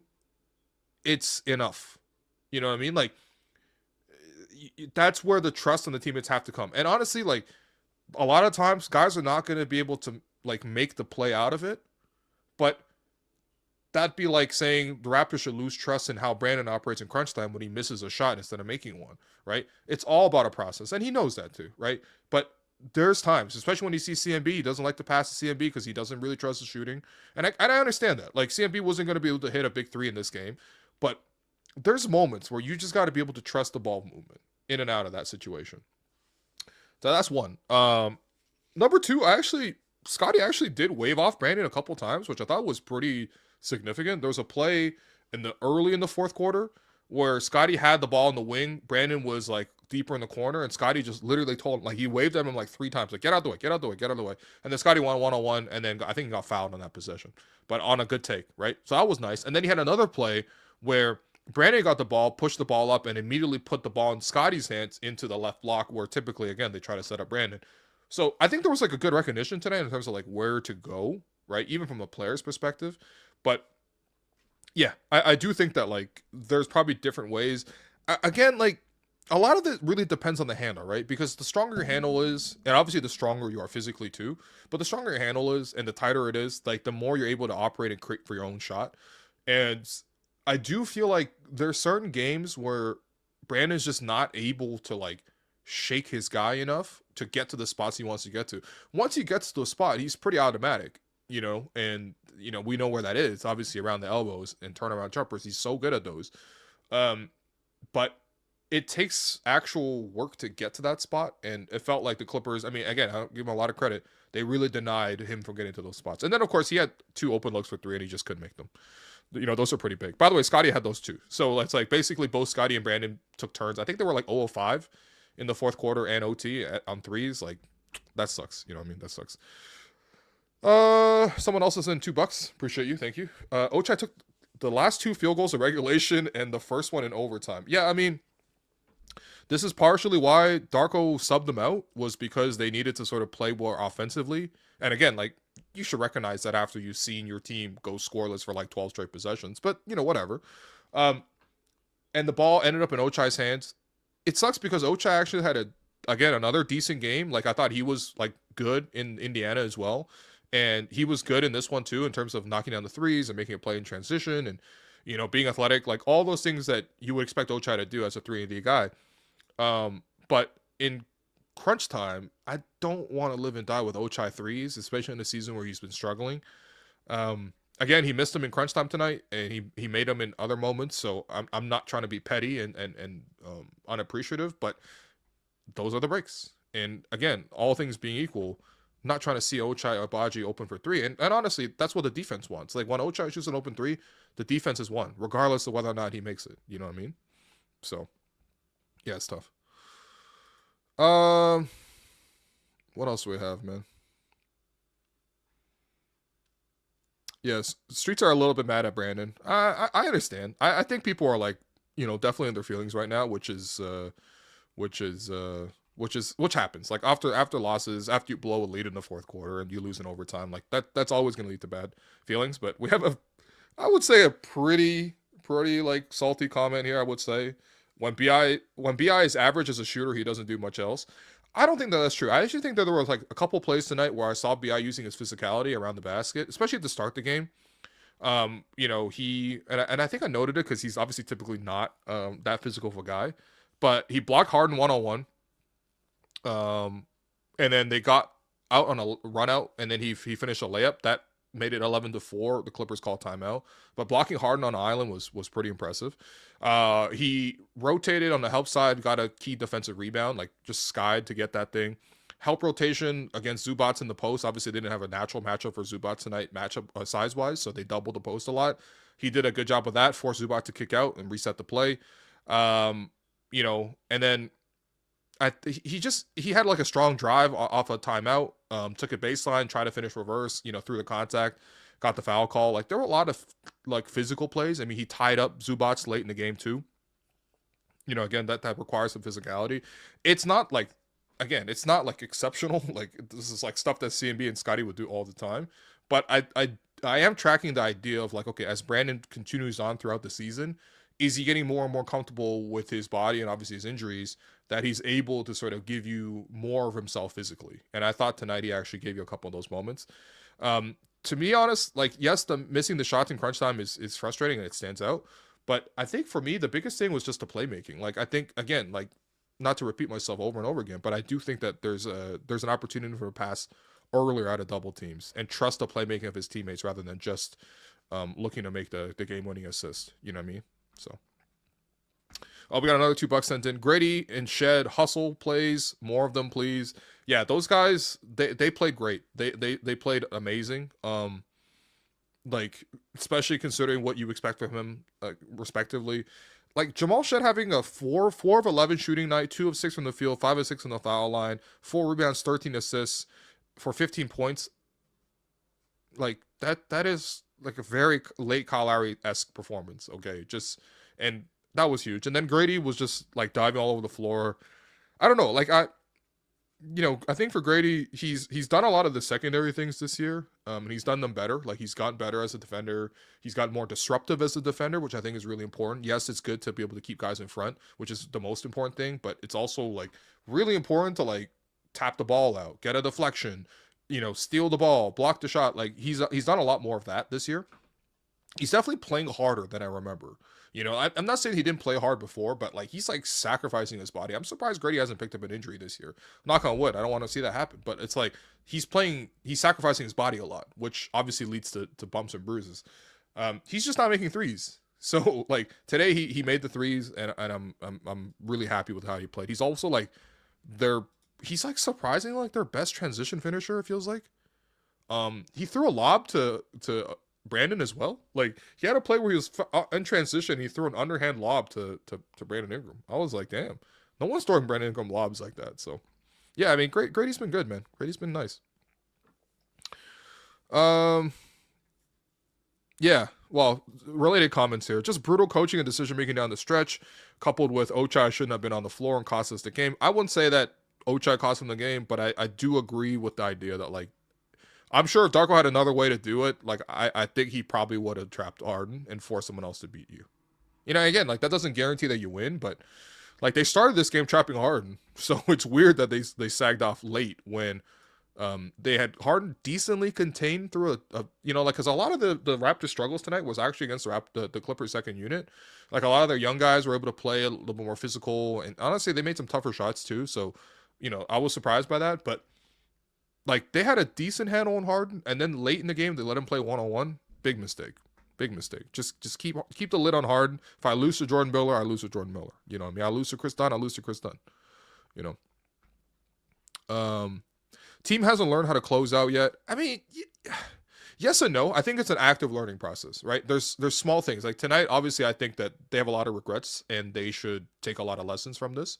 it's enough. You know what I mean? Like, that's where the trust on the teammates have to come. And honestly, like, a lot of times guys are not going to be able to like make the play out of it, but that'd be like saying the Raptors should lose trust in how Brandon operates in crunch time when he misses a shot instead of making one, right? It's all about a process, and he knows that too, right? But there's times, especially when he sees CMB, he doesn't like to pass to CMB because he doesn't really trust the shooting, and I understand that. Like, CMB wasn't going to be able to hit a big three in this game, but there's moments where you just got to be able to trust the ball movement in and out of that situation. So that's one. Number two, Scottie actually did wave off Brandon a couple times, which I thought was pretty significant. There was a play early in the fourth quarter where Scottie had the ball in the wing. Brandon was like deeper in the corner, and Scottie just literally told him, like, he waved at him like 3 times, like, get out the way, get out the way, get out the way. And then Scottie won 1-on-1, and then I think he got fouled on that possession, but on a good take, right? So that was nice. And then he had another play where Brandon got the ball, pushed the ball up, and immediately put the ball in Scottie's hands into the left block, where typically, again, they try to set up Brandon. So I think there was like a good recognition today in terms of like where to go, right? Even from a player's perspective. But yeah, I do think that like there's probably different ways. Again, like a lot of it really depends on the handle, right? Because the stronger your handle is, and obviously the stronger you are physically too, but the stronger your handle is and the tighter it is, like the more you're able to operate and create for your own shot. And I do feel like there's certain games where Brandon's just not able to like shake his guy enough to get to the spots he wants to get to. Once he gets to a spot, he's pretty automatic, you know, and you know, we know where that is, obviously around the elbows and turnaround jumpers. He's so good at those. But it takes actual work to get to that spot, and it felt like the Clippers, I mean, again, I'll give him a lot of credit, they really denied him from getting to those spots. And then of course he had 2 open looks for 3 and he just couldn't make them. You know, those are pretty big. By the way, Scottie had those too. So it's like basically both Scottie and Brandon took turns. I think they were like 0-5 in the fourth quarter and OT on threes. Like, that sucks. You know what I mean? That sucks. Someone else is in $2. Appreciate you. Thank you. Ochai took the last 2 field goals of regulation and the first one in overtime. Yeah, I mean, this is partially why Darko subbed them out, was because they needed to sort of play more offensively. And again, like, you should recognize that after you've seen your team go scoreless for like 12 straight possessions, but you know, whatever. And the ball ended up in Ochai's hands. It sucks because Ochai actually had another decent game. Like, I thought he was like good in Indiana as well. And he was good in this one too, in terms of knocking down the threes and making a play in transition and, you know, being athletic, like all those things that you would expect Ochai to do as a 3-and-D guy. But in crunch time, I don't want to live and die with Ochai threes, especially in a season where he's been struggling. Again, he missed them in crunch time tonight, and he made them in other moments. So I'm not trying to be petty and unappreciative, but those are the breaks. And again, all things being equal, I'm not trying to see Ochai or Baji open for 3. And honestly, that's what the defense wants. Like, when Ochai shoots an open 3, the defense is won, regardless of whether or not he makes it. You know what I mean? So, yeah, it's tough. What else do we have, man? Yes, streets are a little bit mad at Brandon. I understand. I think people are like, you know, definitely in their feelings right now, which happens. Like, after losses, after you blow a lead in the fourth quarter and you lose in overtime, like that's always going to lead to bad feelings. But we have I would say a pretty like salty comment here. I would say when BI is average as a shooter, he doesn't do much else. I don't think that that's true. I actually think that there was like a couple plays tonight where I saw BI using his physicality around the basket, especially to start the game. You know, and I think I noted it because he's obviously typically not that physical of a guy, but he blocked Harden 1-on-1. And then they got out on a run out, and then he finished a layup that made it 11-4. The Clippers called timeout, but blocking Harden on the island was pretty impressive. He rotated on the help side, got a key defensive rebound, like just skied to get that thing. Help rotation against Zubats in the post. Obviously, they didn't have a natural matchup for Zubats tonight, size wise, so they doubled the post a lot. He did a good job of that, forced Zubac to kick out and reset the play. And then he had like a strong drive off a timeout, took a baseline, tried to finish reverse, through the contact, got the foul call. Like there were a lot of like physical plays. I mean, he tied up Zubac late in the game too. Again, that requires some physicality. It's not like exceptional. Like this is like stuff that CMB and Scottie would do all the time. But I am tracking the idea of like, okay, as Brandon continues on throughout the season, is he getting more and more comfortable with his body and obviously his injuries that he's able to sort of give you more of himself physically? And I thought tonight he actually gave you a couple of those moments. To be honest, like, yes, the missing the shots in crunch time is frustrating and it stands out. But I think for me, the biggest thing was just the playmaking. Like, I think, again, like, not to repeat myself over and over again, but I do think that there's an opportunity for a pass earlier out of double teams and trust the playmaking of his teammates rather than just looking to make the game-winning assist. You know what I mean? So, we got another $2 sent in. Gradey and Shead hustle plays, more of them, please. Yeah, those guys, they played great. They played amazing. Like, especially considering what you expect from him, respectively. Like, Jamal Shead having a 4 of 11 shooting night, 2 of 6 from the field, 5 of 6 on the foul line, 4 rebounds, 13 assists for 15 points. Like, that is like a very late Kyle Lowry-esque performance, okay? And that was huge. And then Gradey was just like diving all over the floor. I don't know, like I think for Gradey, he's done a lot of the secondary things this year, and he's done them better. Like, he's gotten better as a defender. He's gotten more disruptive as a defender, which I think is really important. Yes, it's good to be able to keep guys in front, which is the most important thing, but it's also like really important to like tap the ball out, get a deflection, steal the ball, block the shot. Like, he's done a lot more of that this year. He's definitely playing harder than I remember. I'm not saying he didn't play hard before, but like he's like sacrificing his body. I'm surprised Gradey hasn't picked up an injury this year. Knock on wood. I don't want to see that happen, but it's like he's sacrificing his body a lot, which obviously leads to bumps and bruises. He's just not making threes. So like today he made the threes, and I'm really happy with how he played. He's also like he's like surprisingly like their best transition finisher, it feels like. He threw a lob to Brandon as well. Like, he had a play where he was in transition. He threw an underhand lob to Brandon Ingram. I was like, damn, no one's throwing Brandon Ingram lobs like that. So, yeah, I mean, Grady's been good, man. Grady's been nice. Yeah, well, related comments here. Just brutal coaching and decision making down the stretch, coupled with Ochai shouldn't have been on the floor and cost us the game. I wouldn't say that Ochai cost him the game, but I do agree with the idea that, like, I'm sure if Darko had another way to do it, like, I think he probably would have trapped Harden and forced someone else to beat you. Again, like, that doesn't guarantee that you win, but like, they started this game trapping Harden, so it's weird that they sagged off late when they had Harden decently contained through because a lot of the Raptors struggles tonight was actually against the Clippers second unit. Like, a lot of their young guys were able to play a little bit more physical, and honestly, they made some tougher shots too. So, I was surprised by that, but like, they had a decent handle on Harden, and then late in the game they let him play 1-on-1. Big mistake. Just keep the lid on Harden. If I lose to Jordan Miller, I lose to Jordan Miller. You know what I mean? I lose to Kris Dunn, I lose to Kris Dunn. Team hasn't learned how to close out yet. I mean, yes and no. I think it's an active learning process, right? There's small things. Like tonight, obviously, I think that they have a lot of regrets, and they should take a lot of lessons from this.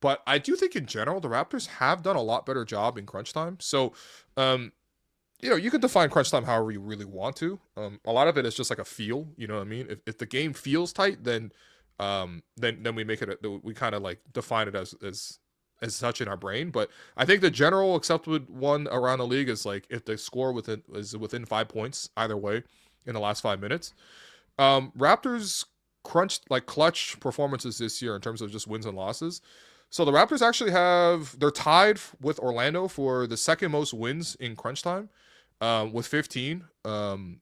But I do think in general, the Raptors have done a lot better job in crunch time. So, you can define crunch time however you really want to. A lot of it is just like a feel, you know what I mean? If the game feels tight, then we make it, we kind of like define it as such in our brain. But I think the general accepted one around the league is like if the score is within 5 points either way in the last 5 minutes. Raptors clutch performances this year in terms of just wins and losses. So the Raptors actually they're tied with Orlando for the second most wins in crunch time with 15.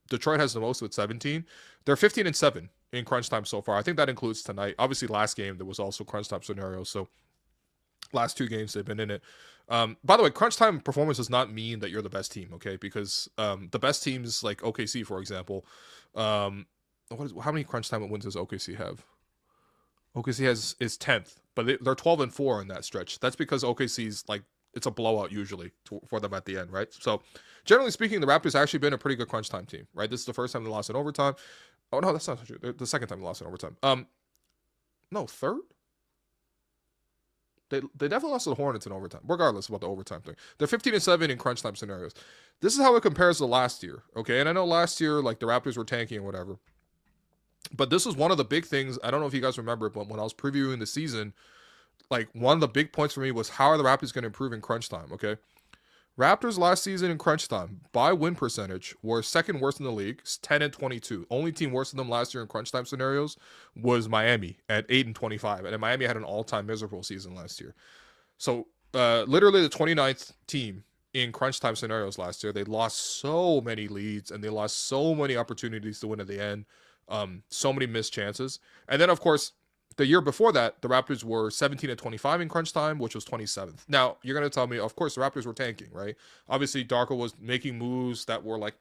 Detroit has the most with 17. They're 15-7 in crunch time so far. I think that includes tonight. Obviously, last game there was also crunch time scenario. So Last 2 games they've been in it. By the way, crunch time performance does not mean that you're the best team, okay? Because the best teams like OKC, for example, how many crunch time wins does OKC have? OKC is 10th, but they're 12-4 in that stretch. That's because OKC's like it's a blowout usually for them at the end, right? So generally speaking, the Raptors actually been a pretty good crunch time team, right? This is the first time they lost in overtime. Oh no, that's not true. The second time they lost in overtime. No, third. They definitely lost to the Hornets in overtime, regardless about the overtime thing. They're 15-7 in crunch time scenarios. This is how it compares to last year, okay? And I know last year, like, the Raptors were tanking and whatever. But this was one of the big things. I don't know if you guys remember, but when I was previewing the season, like, one of the big points for me was how are the Raptors going to improve in crunch time, okay? Raptors last season in crunch time, by win percentage, were second worst in the league, 10-22. Only team worse than them last year in crunch time scenarios was Miami at 8-25. And Miami had an all-time miserable season last year. So literally the 29th team in crunch time scenarios last year. They lost so many leads and they lost so many opportunities to win at the end. So many missed chances. And then, of course, the year before that, the Raptors were 17-25 in crunch time, which was 27th. Now, you're going to tell me, of course, the Raptors were tanking, right? Obviously, Darko was making moves that were like,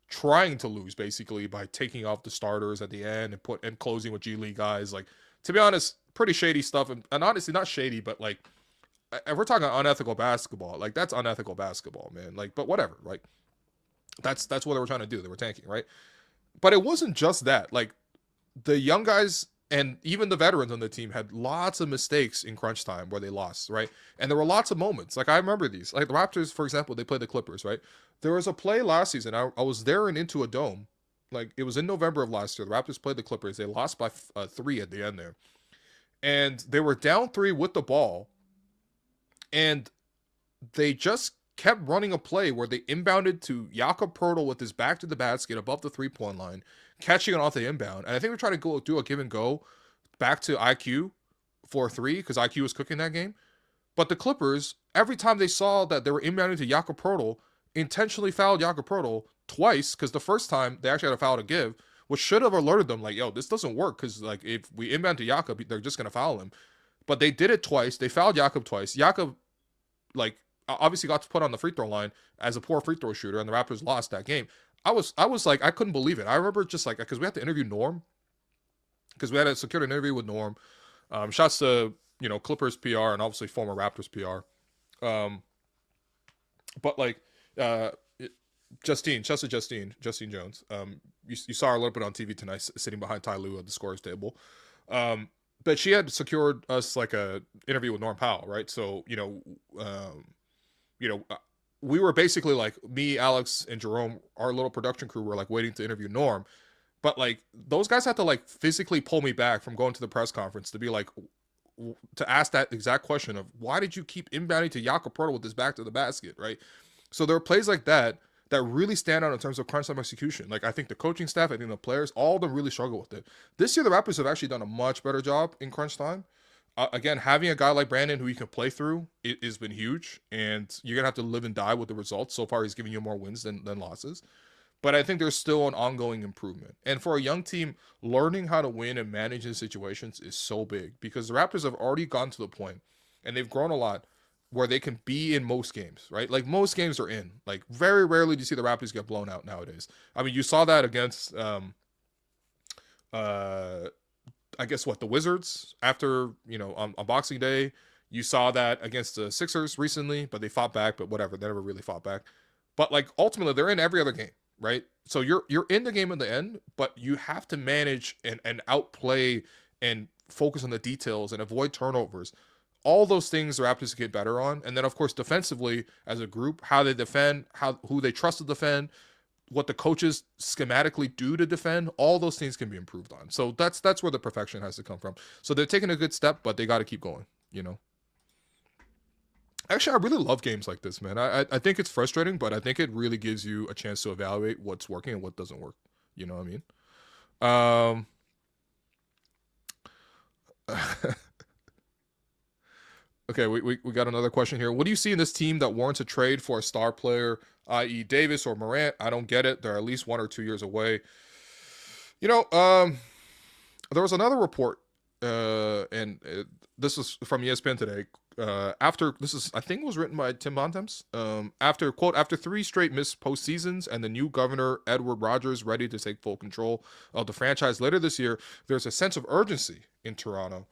trying to lose basically by taking off the starters at the end and closing with G League guys. Like, to be honest, pretty shady stuff. And honestly, not shady, but like, if we're talking unethical basketball, like that's unethical basketball, man. Like, but whatever, like that's what they were trying to do. They were tanking, right? But it wasn't just that. Like, the young guys and even the veterans on the team had lots of mistakes in crunch time where they lost, right? And there were lots of moments. Like, I remember these. Like, the Raptors, for example, they played the Clippers, right? There was a play last season. I was there and into a dome. Like, it was in November of last year. The Raptors played the Clippers. They lost by 3 at the end there. And they were down 3 with the ball. And they just kept running a play where they inbounded to Jakob Poeltl with his back to the basket above the 3-point line, catching it off the inbound. And I think we tried to do a give and go back to IQ for 3 because IQ was cooking that game. But the Clippers, every time they saw that they were inbounding to Jakob Poeltl, intentionally fouled Jakob Poeltl twice because the first time they actually had a foul to give, which should have alerted them like, yo, this doesn't work because like if we inbound to Jakob, they're just going to foul him. But they did it twice. They fouled Jakob twice. Jakob, like, obviously got to put on the free throw line as a poor free throw shooter, and the Raptors lost that game. I was like, I couldn't believe it. I remember just like, because we had to interview Norm, because we had to secure an interview with Norm. Shouts to, Clippers PR and obviously former Raptors PR. But like, Justine Jones. You saw her a little bit on TV tonight, sitting behind Ty Lue at the scorers table. But she had secured us like a interview with Norm Powell, right? So, we were basically like me, Alex, and Jerome, our little production crew were like waiting to interview Norm. But like those guys had to like physically pull me back from going to the press conference to be like, to ask that exact question of why did you keep inbounding to Jakob Poeltl with his back to the basket, right? So there are plays like that really stand out in terms of crunch time execution. Like, I think the coaching staff, I think the players, all of them really struggle with it. This year, the Raptors have actually done a much better job in crunch time. Again, having a guy like Brandon who you can play through has been huge, and you're going to have to live and die with the results. So far, he's giving you more wins than losses. But I think there's still an ongoing improvement. And for a young team, learning how to win and manage in situations is so big because the Raptors have already gotten to the point, and they've grown a lot, where they can be in most games, right? Like, most games are in. Like, very rarely do you see the Raptors get blown out nowadays. I mean, you saw that against, I guess, the Wizards after, on Boxing Day. You saw that against the Sixers recently, but they fought back, but whatever. They never really fought back. But, like, ultimately, they're in every other game, right? So you're in the game in the end, but you have to manage and outplay and focus on the details and avoid turnovers. All those things the Raptors get better on. And then, of course, defensively as a group, how they defend, who they trust to defend, what the coaches schematically do to defend, all those things can be improved on. So that's where the perfection has to come from. So they're taking a good step, but they got to keep going, Actually, I really love games like this, man. I think it's frustrating, but I think it really gives you a chance to evaluate what's working and what doesn't work. You know what I mean? Okay, we got another question here. What do you see in this team that warrants a trade for a star player, i.e. Davis or Morant? I don't get it. They're at least 1 or 2 years away. There was another report this was from ESPN today. I think it was written by Tim Bontemps. After 3 straight missed postseasons and the new governor Edward Rogers ready to take full control of the franchise later this year, there's a sense of urgency in Toronto.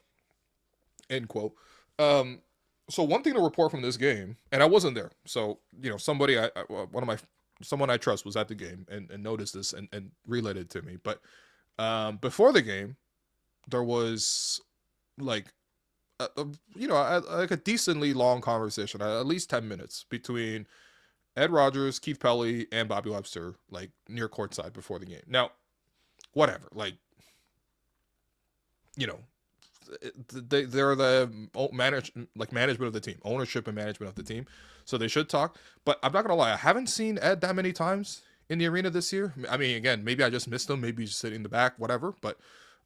End quote. So one thing to report from this game, and I wasn't there, so someone I trust was at the game and noticed this and relayed it to me. But before the game, there was like like a decently long conversation, at least 10 minutes, between Ed Rogers, Keith Pelly, and Bobby Webster, like near courtside before the game. Now, whatever, like, they're the management of the team, ownership and management of the team, so they should talk. But I'm not gonna lie, I haven't seen Ed that many times in the arena this year. I mean, again, maybe I just missed him, maybe he's sitting in the back, whatever. But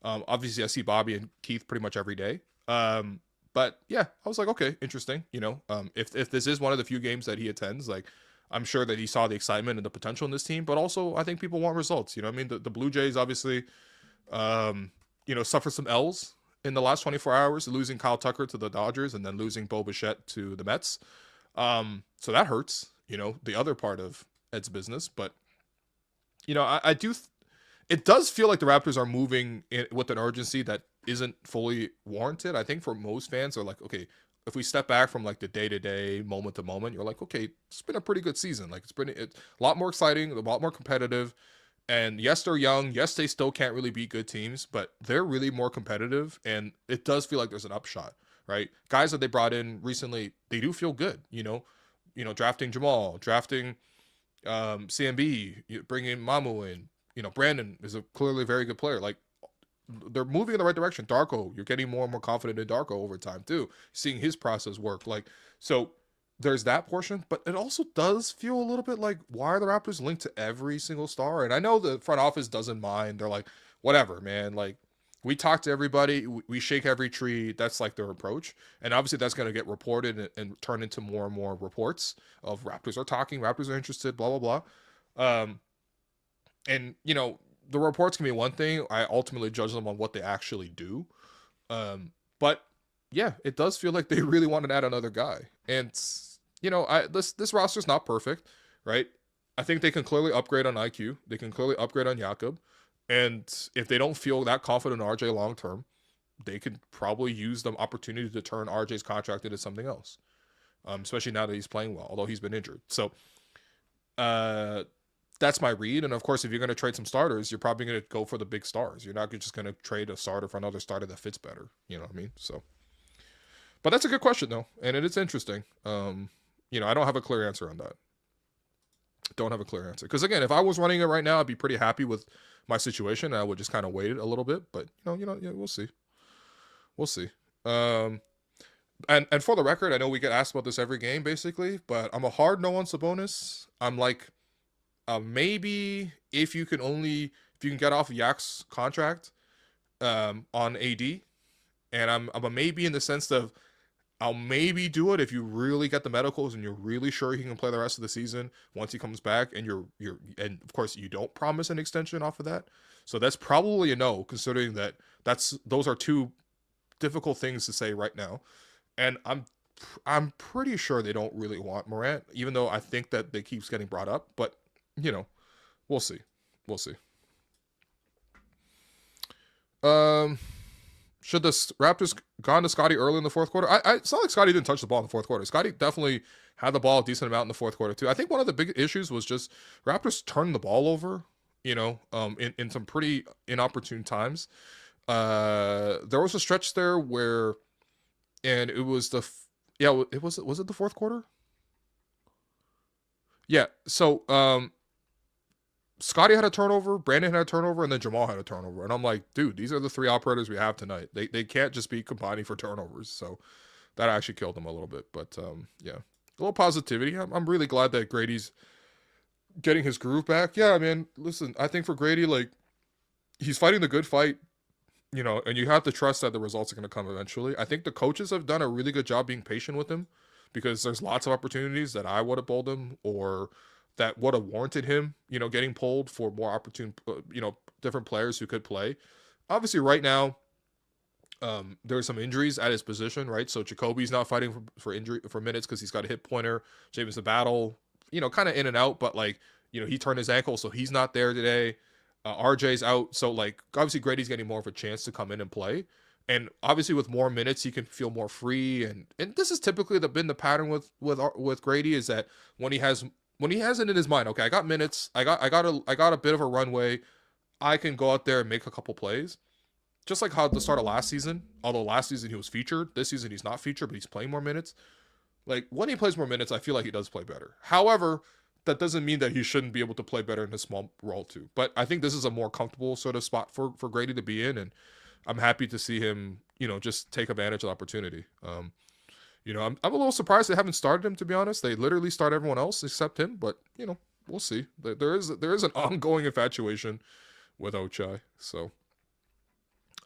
obviously I see Bobby and Keith pretty much every day. But yeah, I was like, okay, interesting. If this is one of the few games that he attends, like, I'm sure that he saw the excitement and the potential in this team, but also I think people want results. I mean, the Blue Jays obviously, suffered some L's in the last 24 hours, losing Kyle Tucker to the Dodgers and then losing Bo Bichette to the Mets. So that hurts, the other part of Ed's business. But, I do, it does feel like the Raptors are moving with an urgency that isn't fully warranted. I think for most fans, they're like, okay, if we step back from like the day-to-day, moment-to-moment, you're like, okay, it's been a pretty good season. Like, it's a lot more exciting, a lot more competitive. And yes, they're young. Yes, they still can't really beat good teams, but they're really more competitive. And it does feel like there's an upshot, right? Guys that they brought in recently, they do feel good, drafting Jamal, drafting CMB, bringing Mamu in, Brandon is a clearly very good player. Like, they're moving in the right direction. Darko, you're getting more and more confident in Darko over time too, seeing his process work. Like, so there's that portion, but it also does feel a little bit like, why are the Raptors linked to every single star? And I know the front office doesn't mind. They're like, whatever, man. Like, we talk to everybody, we shake every tree. That's like their approach. And obviously that's going to get reported and turn into more and more reports of Raptors are talking, Raptors are interested, blah, blah, blah. And, the reports can be one thing. I ultimately judge them on what they actually do. But yeah, it does feel like they really want to add another guy. And, this roster's not perfect, right? I think they can clearly upgrade on IQ. They can clearly upgrade on Jakob. And if they don't feel that confident in RJ long term, they could probably use the opportunity to turn RJ's contract into something else. Especially now that he's playing well, although he's been injured. So, that's my read. And of course, if you're going to trade some starters, you're probably going to go for the big stars. You're not just going to trade a starter for another starter that fits better. You know what I mean? So, but that's a good question though. And it is interesting. I don't have a clear answer on that. Don't have a clear answer. Because again, if I was running it right now, I'd be pretty happy with my situation. I would just kind of wait it a little bit, but we'll see. We'll see. And for the record, I know we get asked about this every game basically, but I'm a hard no on Sabonis. I'm like, maybe if you can get off Yak's contract on AD, and I'm a maybe in the sense of I'll maybe do it if you really get the medicals and you're really sure he can play the rest of the season once he comes back, and and of course you don't promise an extension off of that. So that's probably a no, considering that those are two difficult things to say right now. And I'm pretty sure they don't really want Morant, even though I think that they keeps getting brought up, but we'll see. We'll see. Should the Raptors gone to Scottie early in the fourth quarter? It's not like Scottie didn't touch the ball in the fourth quarter. Scottie definitely had the ball a decent amount in the fourth quarter too. I think one of the big issues was just Raptors turning the ball over, in some pretty inopportune times. There was a stretch there where, and it was was it the fourth quarter? Yeah. So, Scottie had a turnover, Brandon had a turnover, and then Jamal had a turnover. And I'm like, dude, these are the three operators we have tonight. They can't just be combining for turnovers. So that actually killed them a little bit. But yeah, a little positivity. I'm really glad that Gradey's getting his groove back. Yeah, man, listen, I think for Gradey, like, he's fighting the good fight, and you have to trust that the results are going to come eventually. I think the coaches have done a really good job being patient with him, because there's lots of opportunities that I would have bowled him, or that would have warranted him, getting pulled for more opportune, different players who could play. Obviously right now, There are some injuries at his position, right? So Jacoby's not fighting for injury for minutes because he's got a hip pointer. James the battle, kind of in and out, but like, he turned his ankle, so he's not there today. RJ's out, so like obviously Grady's getting more of a chance to come in and play, and obviously with more minutes he can feel more free. And this is typically been the pattern with Gradey, is that when he has it in his mind, okay, I got minutes, I got a bit of a runway, I can go out there and make a couple plays. Just like how at the start of last season, although last season he was featured, this season he's not featured, but he's playing more minutes. Like, when he plays more minutes, I feel like he does play better. However, that doesn't mean that he shouldn't be able to play better in a small role too. But I think this is a more comfortable sort of spot for Gradey to be in, and I'm happy to see him, just take advantage of the opportunity. I'm a little surprised they haven't started him, to be honest. They literally start everyone else except him, but we'll see. There is an ongoing infatuation with Ochai, so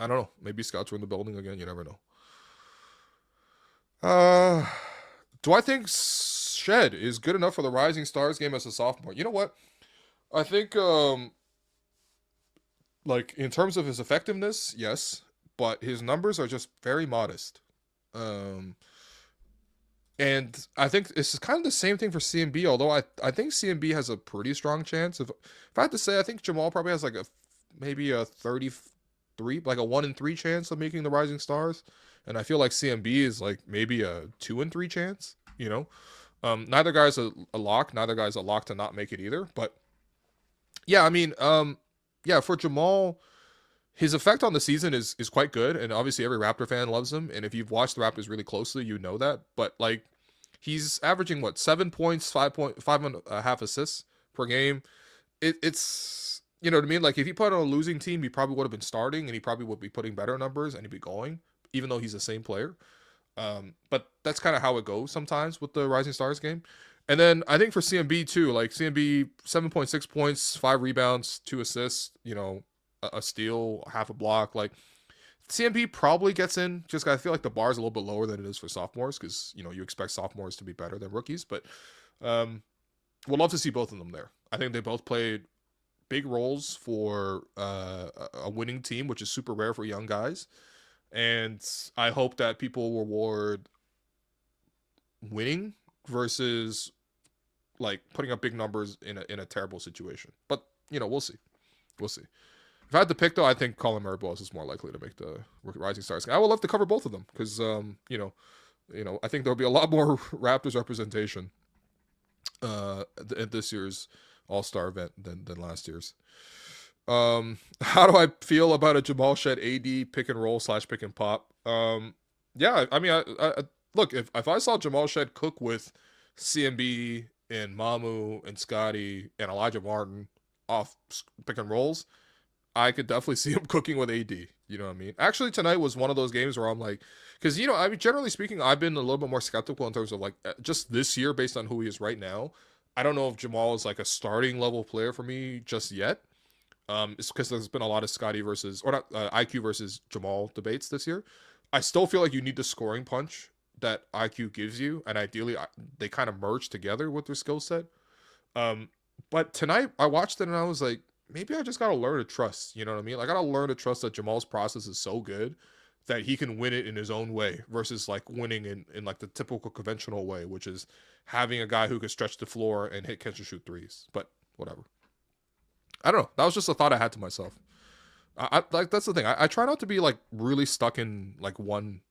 I don't know. Maybe scouts are in the building again. You never know. Do I think Shead is good enough for the Rising Stars game as a sophomore? You know what? I think, like, in terms of his effectiveness, yes, but his numbers are just very modest. And I think it's kind of the same thing for CMB, although I think CMB has a pretty strong chance. If I had to say, I think Jamal probably has like maybe a 33, like a 1 in 3 chance of making the Rising Stars. And I feel like CMB is like maybe a 2 in 3 chance, Neither guy's a lock. Neither guy's a lock to not make it either. But yeah, I mean, for Jamal, his effect on the season is quite good. And obviously every Raptor fan loves him. And if you've watched the Raptors really closely, you know that. But like, he's averaging 7 points, 5.5 assists per game. It's, you know what I mean? Like, if he put on a losing team, he probably would have been starting and he probably would be putting better numbers and he'd be going, even though he's the same player. But that's kind of how it goes sometimes with the Rising Stars game. And then I think for CMB too, like CMB 7.6 points, 5 rebounds, 2 assists, a steal, half a block. Like, CMB probably gets in, just I feel like the bar is a little bit lower than it is for sophomores, because you expect sophomores to be better than rookies. But we'll love to see both of them there. I think they both played big roles for a winning team, which is super rare for young guys. And I hope that people reward winning versus like putting up big numbers in a terrible situation. But we'll see. If I had to pick, though, I think Colin Meribos is more likely to make the Rising Stars. I would love to cover both of them because I think there'll be a lot more Raptors representation at this year's All-Star event than last year's. How do I feel about a Jamal Shead AD pick and roll / pick and pop? Yeah, I mean, I look, if I saw Jamal Shead cook with CMB and Mamu and Scottie and Elijah Martin off pick and rolls, I could definitely see him cooking with AD. You know what I mean? Actually, tonight was one of those games where I'm like, because, I mean, generally speaking, I've been a little bit more skeptical in terms of like just this year based on who he is right now. I don't know if Jamal is like a starting level player for me just yet. It's because there's been a lot of Scottie versus, or not, IQ versus Jamal debates this year. I still feel like you need the scoring punch that IQ gives you, and ideally they kind of merge together with their skill set. But tonight I watched it and I was like, maybe I just gotta learn to trust. You know what I mean? Like, I gotta learn to trust that Jamal's process is so good that he can win it in his own way versus like winning in like the typical conventional way, which is having a guy who can stretch the floor and hit catch and shoot threes. But whatever. I don't know. That was just a thought I had to myself. I like, that's the thing. I try not to be like really stuck in like one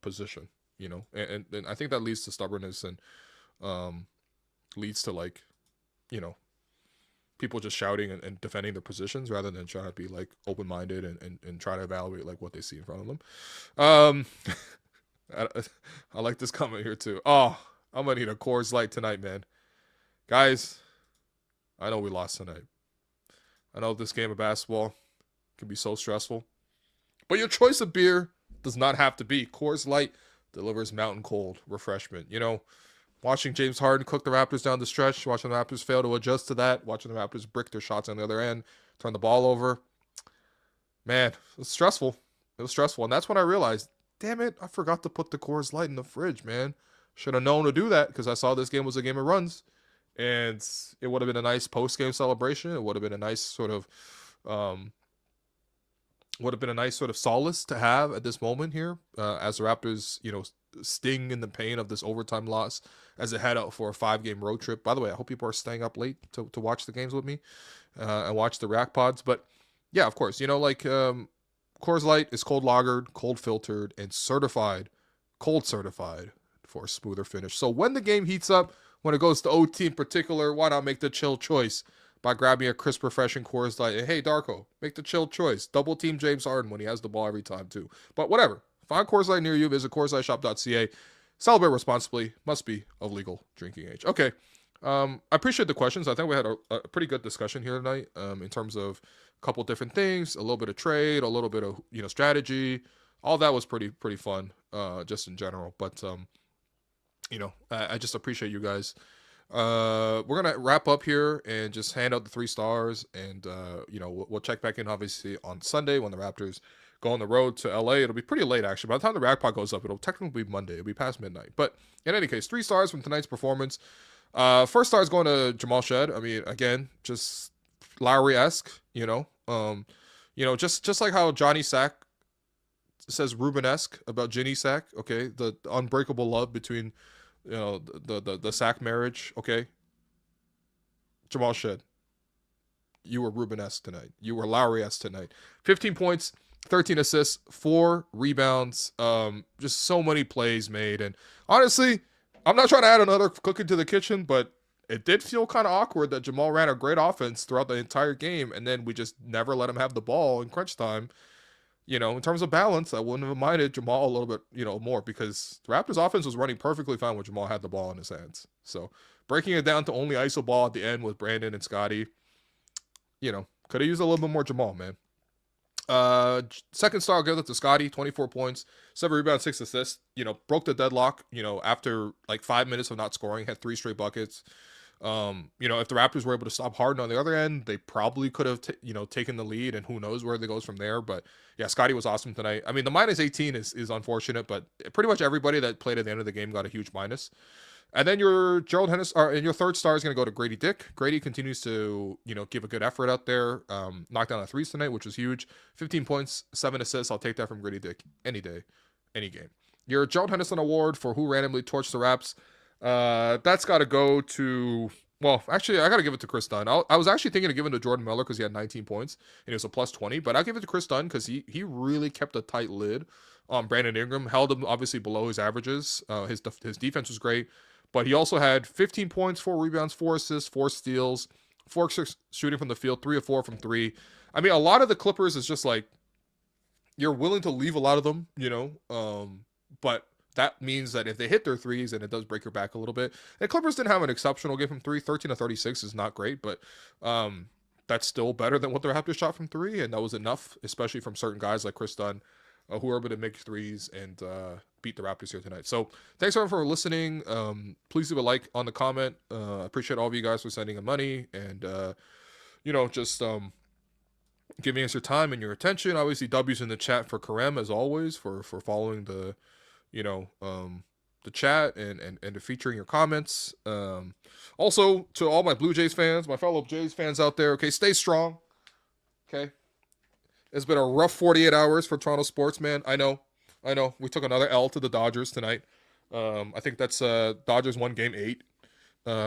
position, and I think that leads to stubbornness and leads to like, people just shouting and defending their positions rather than trying to be like open-minded and try to evaluate like what they see in front of them. I like this comment here too. Oh, I'm gonna need a Coors Light tonight, man. Guys, I know we lost tonight. I know this game of basketball can be so stressful, but your choice of beer does not have to be. Coors Light delivers mountain cold refreshment. Watching James Harden cook the Raptors down the stretch, watching the Raptors fail to adjust to that, watching the Raptors brick their shots on the other end, turn the ball over. Man, it was stressful. And that's when I realized, damn it, I forgot to put the Coors Light in the fridge, man. Should have known to do that because I saw this game was a game of runs. And it would have been a nice post-game celebration. It would have been a nice sort of would have been a nice sort of solace to have at this moment here, as the Raptors, sting in the pain of this overtime loss as they head out for a 5-game road trip. By the way, I hope people are staying up late to watch the games with me and watch the React Pods. But yeah, of course, Coors Light is cold lagered, cold filtered, and cold certified for a smoother finish. So when the game heats up, when it goes to OT in particular, why not make the chill choice by grabbing a crisp, refreshing Coors Light? And hey, Darko, make the chill choice. Double team James Harden when he has the ball every time too. But whatever. Find Coors Light near you. Visit CoorsLightShop.ca. Celebrate responsibly. Must be of legal drinking age. Okay. I appreciate the questions. I think we had a pretty good discussion here tonight in terms of a couple different things, a little bit of trade, a little bit of strategy. All that was pretty fun, just in general. But I just appreciate you guys. We're gonna wrap up here and just hand out the 3 stars, and we'll check back in obviously on Sunday when the Raptors go on the road to LA. It'll be pretty late actually. By the time the Rack Pod goes up, it'll technically be Monday. It'll be past midnight. But in any case, 3 stars from tonight's performance. First star is going to Jamal Shead. I mean, again, just Lowry-esque, just like how Johnny Sack says Ruben-esque about Ginny Sack. Okay, the unbreakable love between the Sack marriage. Okay, Jamal Shead, you were Ruben-esque tonight. You were Lowry-esque tonight. 15 points, 13 assists, 4 rebounds. Just so many plays made. And honestly, I'm not trying to add another cook into the kitchen, but it did feel kind of awkward that Jamal ran a great offense throughout the entire game, and then we just never let him have the ball in crunch time. In terms of balance, I wouldn't have minded Jamal a little bit, more, because the Raptors offense was running perfectly fine when Jamal had the ball in his hands. So breaking it down to only ISO ball at the end with Brandon and Scottie, could have used a little bit more Jamal, man. Second star, I'll give it to Scottie, 24 points, 7 rebounds, 6 assists, broke the deadlock, after like 5 minutes of not scoring, had 3 straight buckets. If the Raptors were able to stop Harden on the other end, they probably could have, taken the lead, and who knows where they goes from there. But yeah, Scottie was awesome tonight. I mean, the minus 18 is unfortunate, but pretty much everybody that played at the end of the game got a huge minus. And then your Gerald Henderson, and your third star is going to go to Gradey Dick. Gradey continues to, give a good effort out there. Knocked down the 3s tonight, which was huge. 15 points, 7 assists. I'll take that from Gradey Dick any day, any game. Your Gerald Henderson award for who randomly torched the Raps. That's got to go to, well, actually, I got to give it to Kris Dunn. I was actually thinking of giving it to Jordan Miller because he had 19 points and he was a plus 20, but I'll give it to Kris Dunn because he really kept a tight lid on Brandon Ingram, held him obviously below his averages. His defense was great, but he also had 15 points, 4 rebounds, 4 assists, 4 steals, 4 shooting from the field, 3 of 4 from 3. I mean, a lot of the Clippers is just like, you're willing to leave a lot of them, but that means that if they hit their 3s, and it does break your back a little bit. And Clippers didn't have an exceptional game from 3. 13 to 36 is not great, but that's still better than what the Raptors shot from 3, and that was enough, especially from certain guys like Kris Dunn, who were able to make 3s and beat the Raptors here tonight. So thanks everyone for listening. Please leave a like on the comment. I appreciate all of you guys for sending in money and just giving us your time and your attention. Obviously, W's in the chat for Karem as always for following the chat and featuring your comments. Also to all my Blue Jays fans, my fellow Jays fans out there, okay, stay strong. Okay. It's been a rough 48 hours for Toronto sports, man. I know. We took another L to the Dodgers tonight. I think that's Dodgers won game 8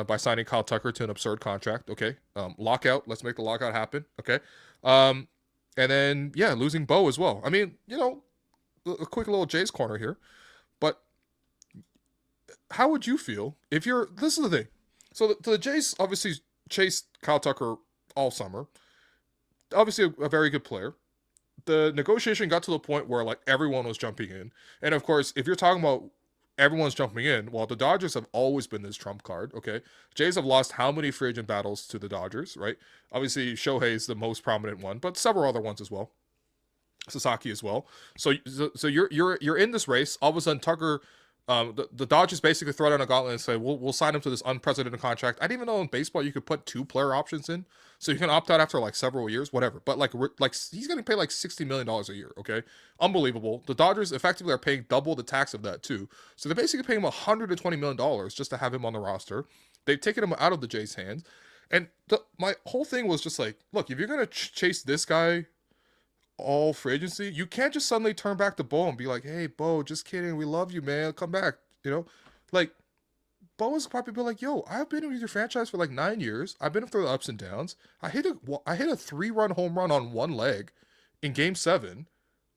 by signing Kyle Tucker to an absurd contract. Okay. Lockout. Let's make the lockout happen. Okay. And then, yeah, losing Bo as well. I mean, a quick little Jays corner here. But how would you feel if this is the thing. So the Jays obviously chased Kyle Tucker all summer. Obviously a very good player. The negotiation got to the point where like everyone was jumping in. And of course, if you're talking about everyone's jumping in, well, the Dodgers have always been this trump card, okay? Jays have lost how many free agent battles to the Dodgers, right? Obviously, Shohei is the most prominent one, but several other ones as well. Sasaki as well. So you're in this race. All of a sudden, Tucker, the Dodgers basically throw down a gauntlet and say, we'll sign him to this unprecedented contract. I didn't even know in baseball you could put 2 player options in, so you can opt out after like several years, whatever. But like he's gonna pay like $60 million a year. Okay, unbelievable. The Dodgers effectively are paying double the tax of that too. So they're basically paying him $120 million just to have him on the roster. They've taken him out of the Jays' hands, and my whole thing was just like, look, if you're gonna chase this guy all free agency, you can't just suddenly turn back to Bo and be like, hey, Bo, just kidding. We love you, man. Come back. You know, like, Bo is probably be like, yo, I've been with your franchise for like 9 years. I've been through the ups and downs. I hit a 3-run home run on one leg in Game 7,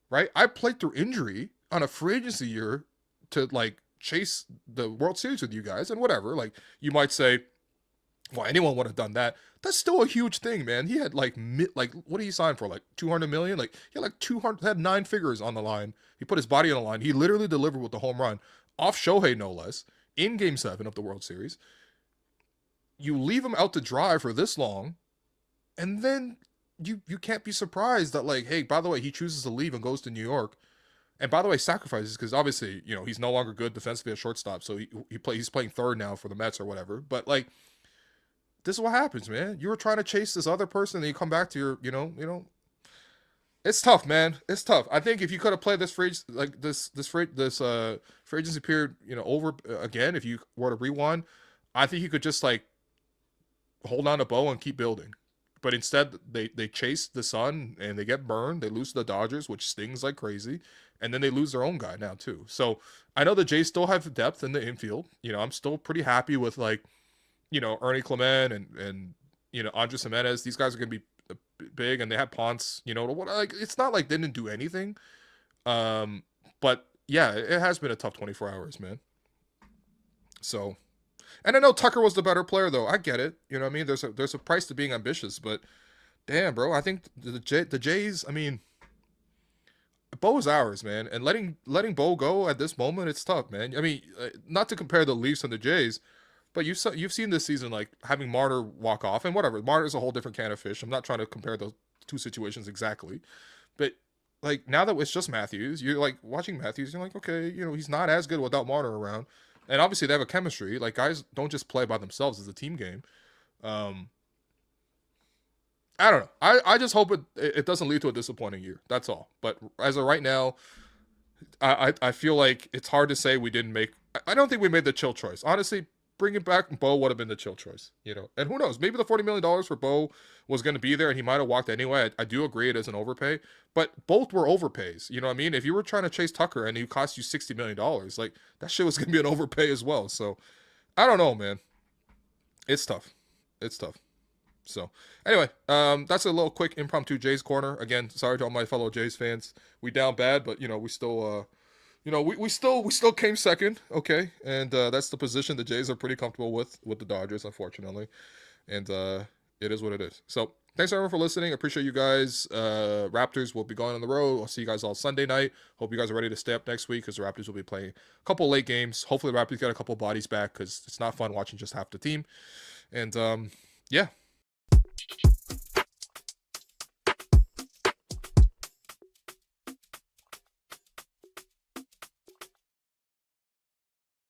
right? I played through injury on a free agency year to like chase the World Series with you guys and whatever. Like, you might say, well, anyone would have done that. That's still a huge thing, man. He had like what did he sign for? Like 200 million? Like he had like 200, had 9 figures on the line. He put his body on the line. He literally delivered with the home run off Shohei, no less, in Game 7 of the World Series. You leave him out to dry for this long, and then you can't be surprised that, like, hey, by the way, he chooses to leave and goes to New York. And by the way, sacrifices, because obviously, you know, he's no longer good defensively at shortstop, so he's playing third now for the Mets or whatever. But like, this is what happens, man. You were trying to chase this other person, and you come back to your, it's tough, man. It's tough. I think if you could have played this free agency period, over again, if you were to rewind, I think you could just like hold on to Bo and keep building. But instead, they chase the sun and they get burned. They lose to the Dodgers, which stings like crazy, and then they lose their own guy now too. So I know the Jays still have depth in the infield. I'm still pretty happy with like, Ernie Clement and Andres Jimenez. These guys are going to be big, and they have Ponce. Like, it's not like they didn't do anything. But yeah, it has been a tough 24 hours, man. So, and I know Tucker was the better player, though. I get it. You know what I mean? There's a price to being ambitious, but damn, bro, I think the Jays. I mean, Bo is ours, man, and letting Bo go at this moment, it's tough, man. I mean, not to compare the Leafs and the Jays. But you've seen this season, like, having Marner walk off, and whatever. Marner's a whole different can of fish. I'm not trying to compare those two situations exactly. But, like, now that it's just Matthews, you're, like, watching Matthews, you're like, okay, he's not as good without Marner around. And obviously they have a chemistry. Like, guys don't just play by themselves. It's a team game. I don't know. I just hope it doesn't lead to a disappointing year. That's all. But as of right now, I feel like it's hard to say we didn't make... I don't think we made the chill choice. Honestly, bringing back Bo would have been the chill choice, And who knows? Maybe the $40 million for Bo was going to be there, and he might have walked anyway. I do agree it is an overpay, but both were overpays. You know what I mean? If you were trying to chase Tucker and he cost you $60 million, like, that shit was going to be an overpay as well. So, I don't know, man. It's tough. It's tough. So, anyway, that's a little quick impromptu Jays corner. Again, sorry to all my fellow Jays fans. We down bad, but, we still... we still came second, okay, and that's the position the Jays are pretty comfortable with the Dodgers, unfortunately, and it is what it is. So thanks everyone for listening. I appreciate you guys. Raptors will be going on the road. I'll see you guys all Sunday night. Hope you guys are ready to stay up next week because the Raptors will be playing a couple late games. Hopefully the Raptors get a couple bodies back because it's not fun watching just half the team. And yeah,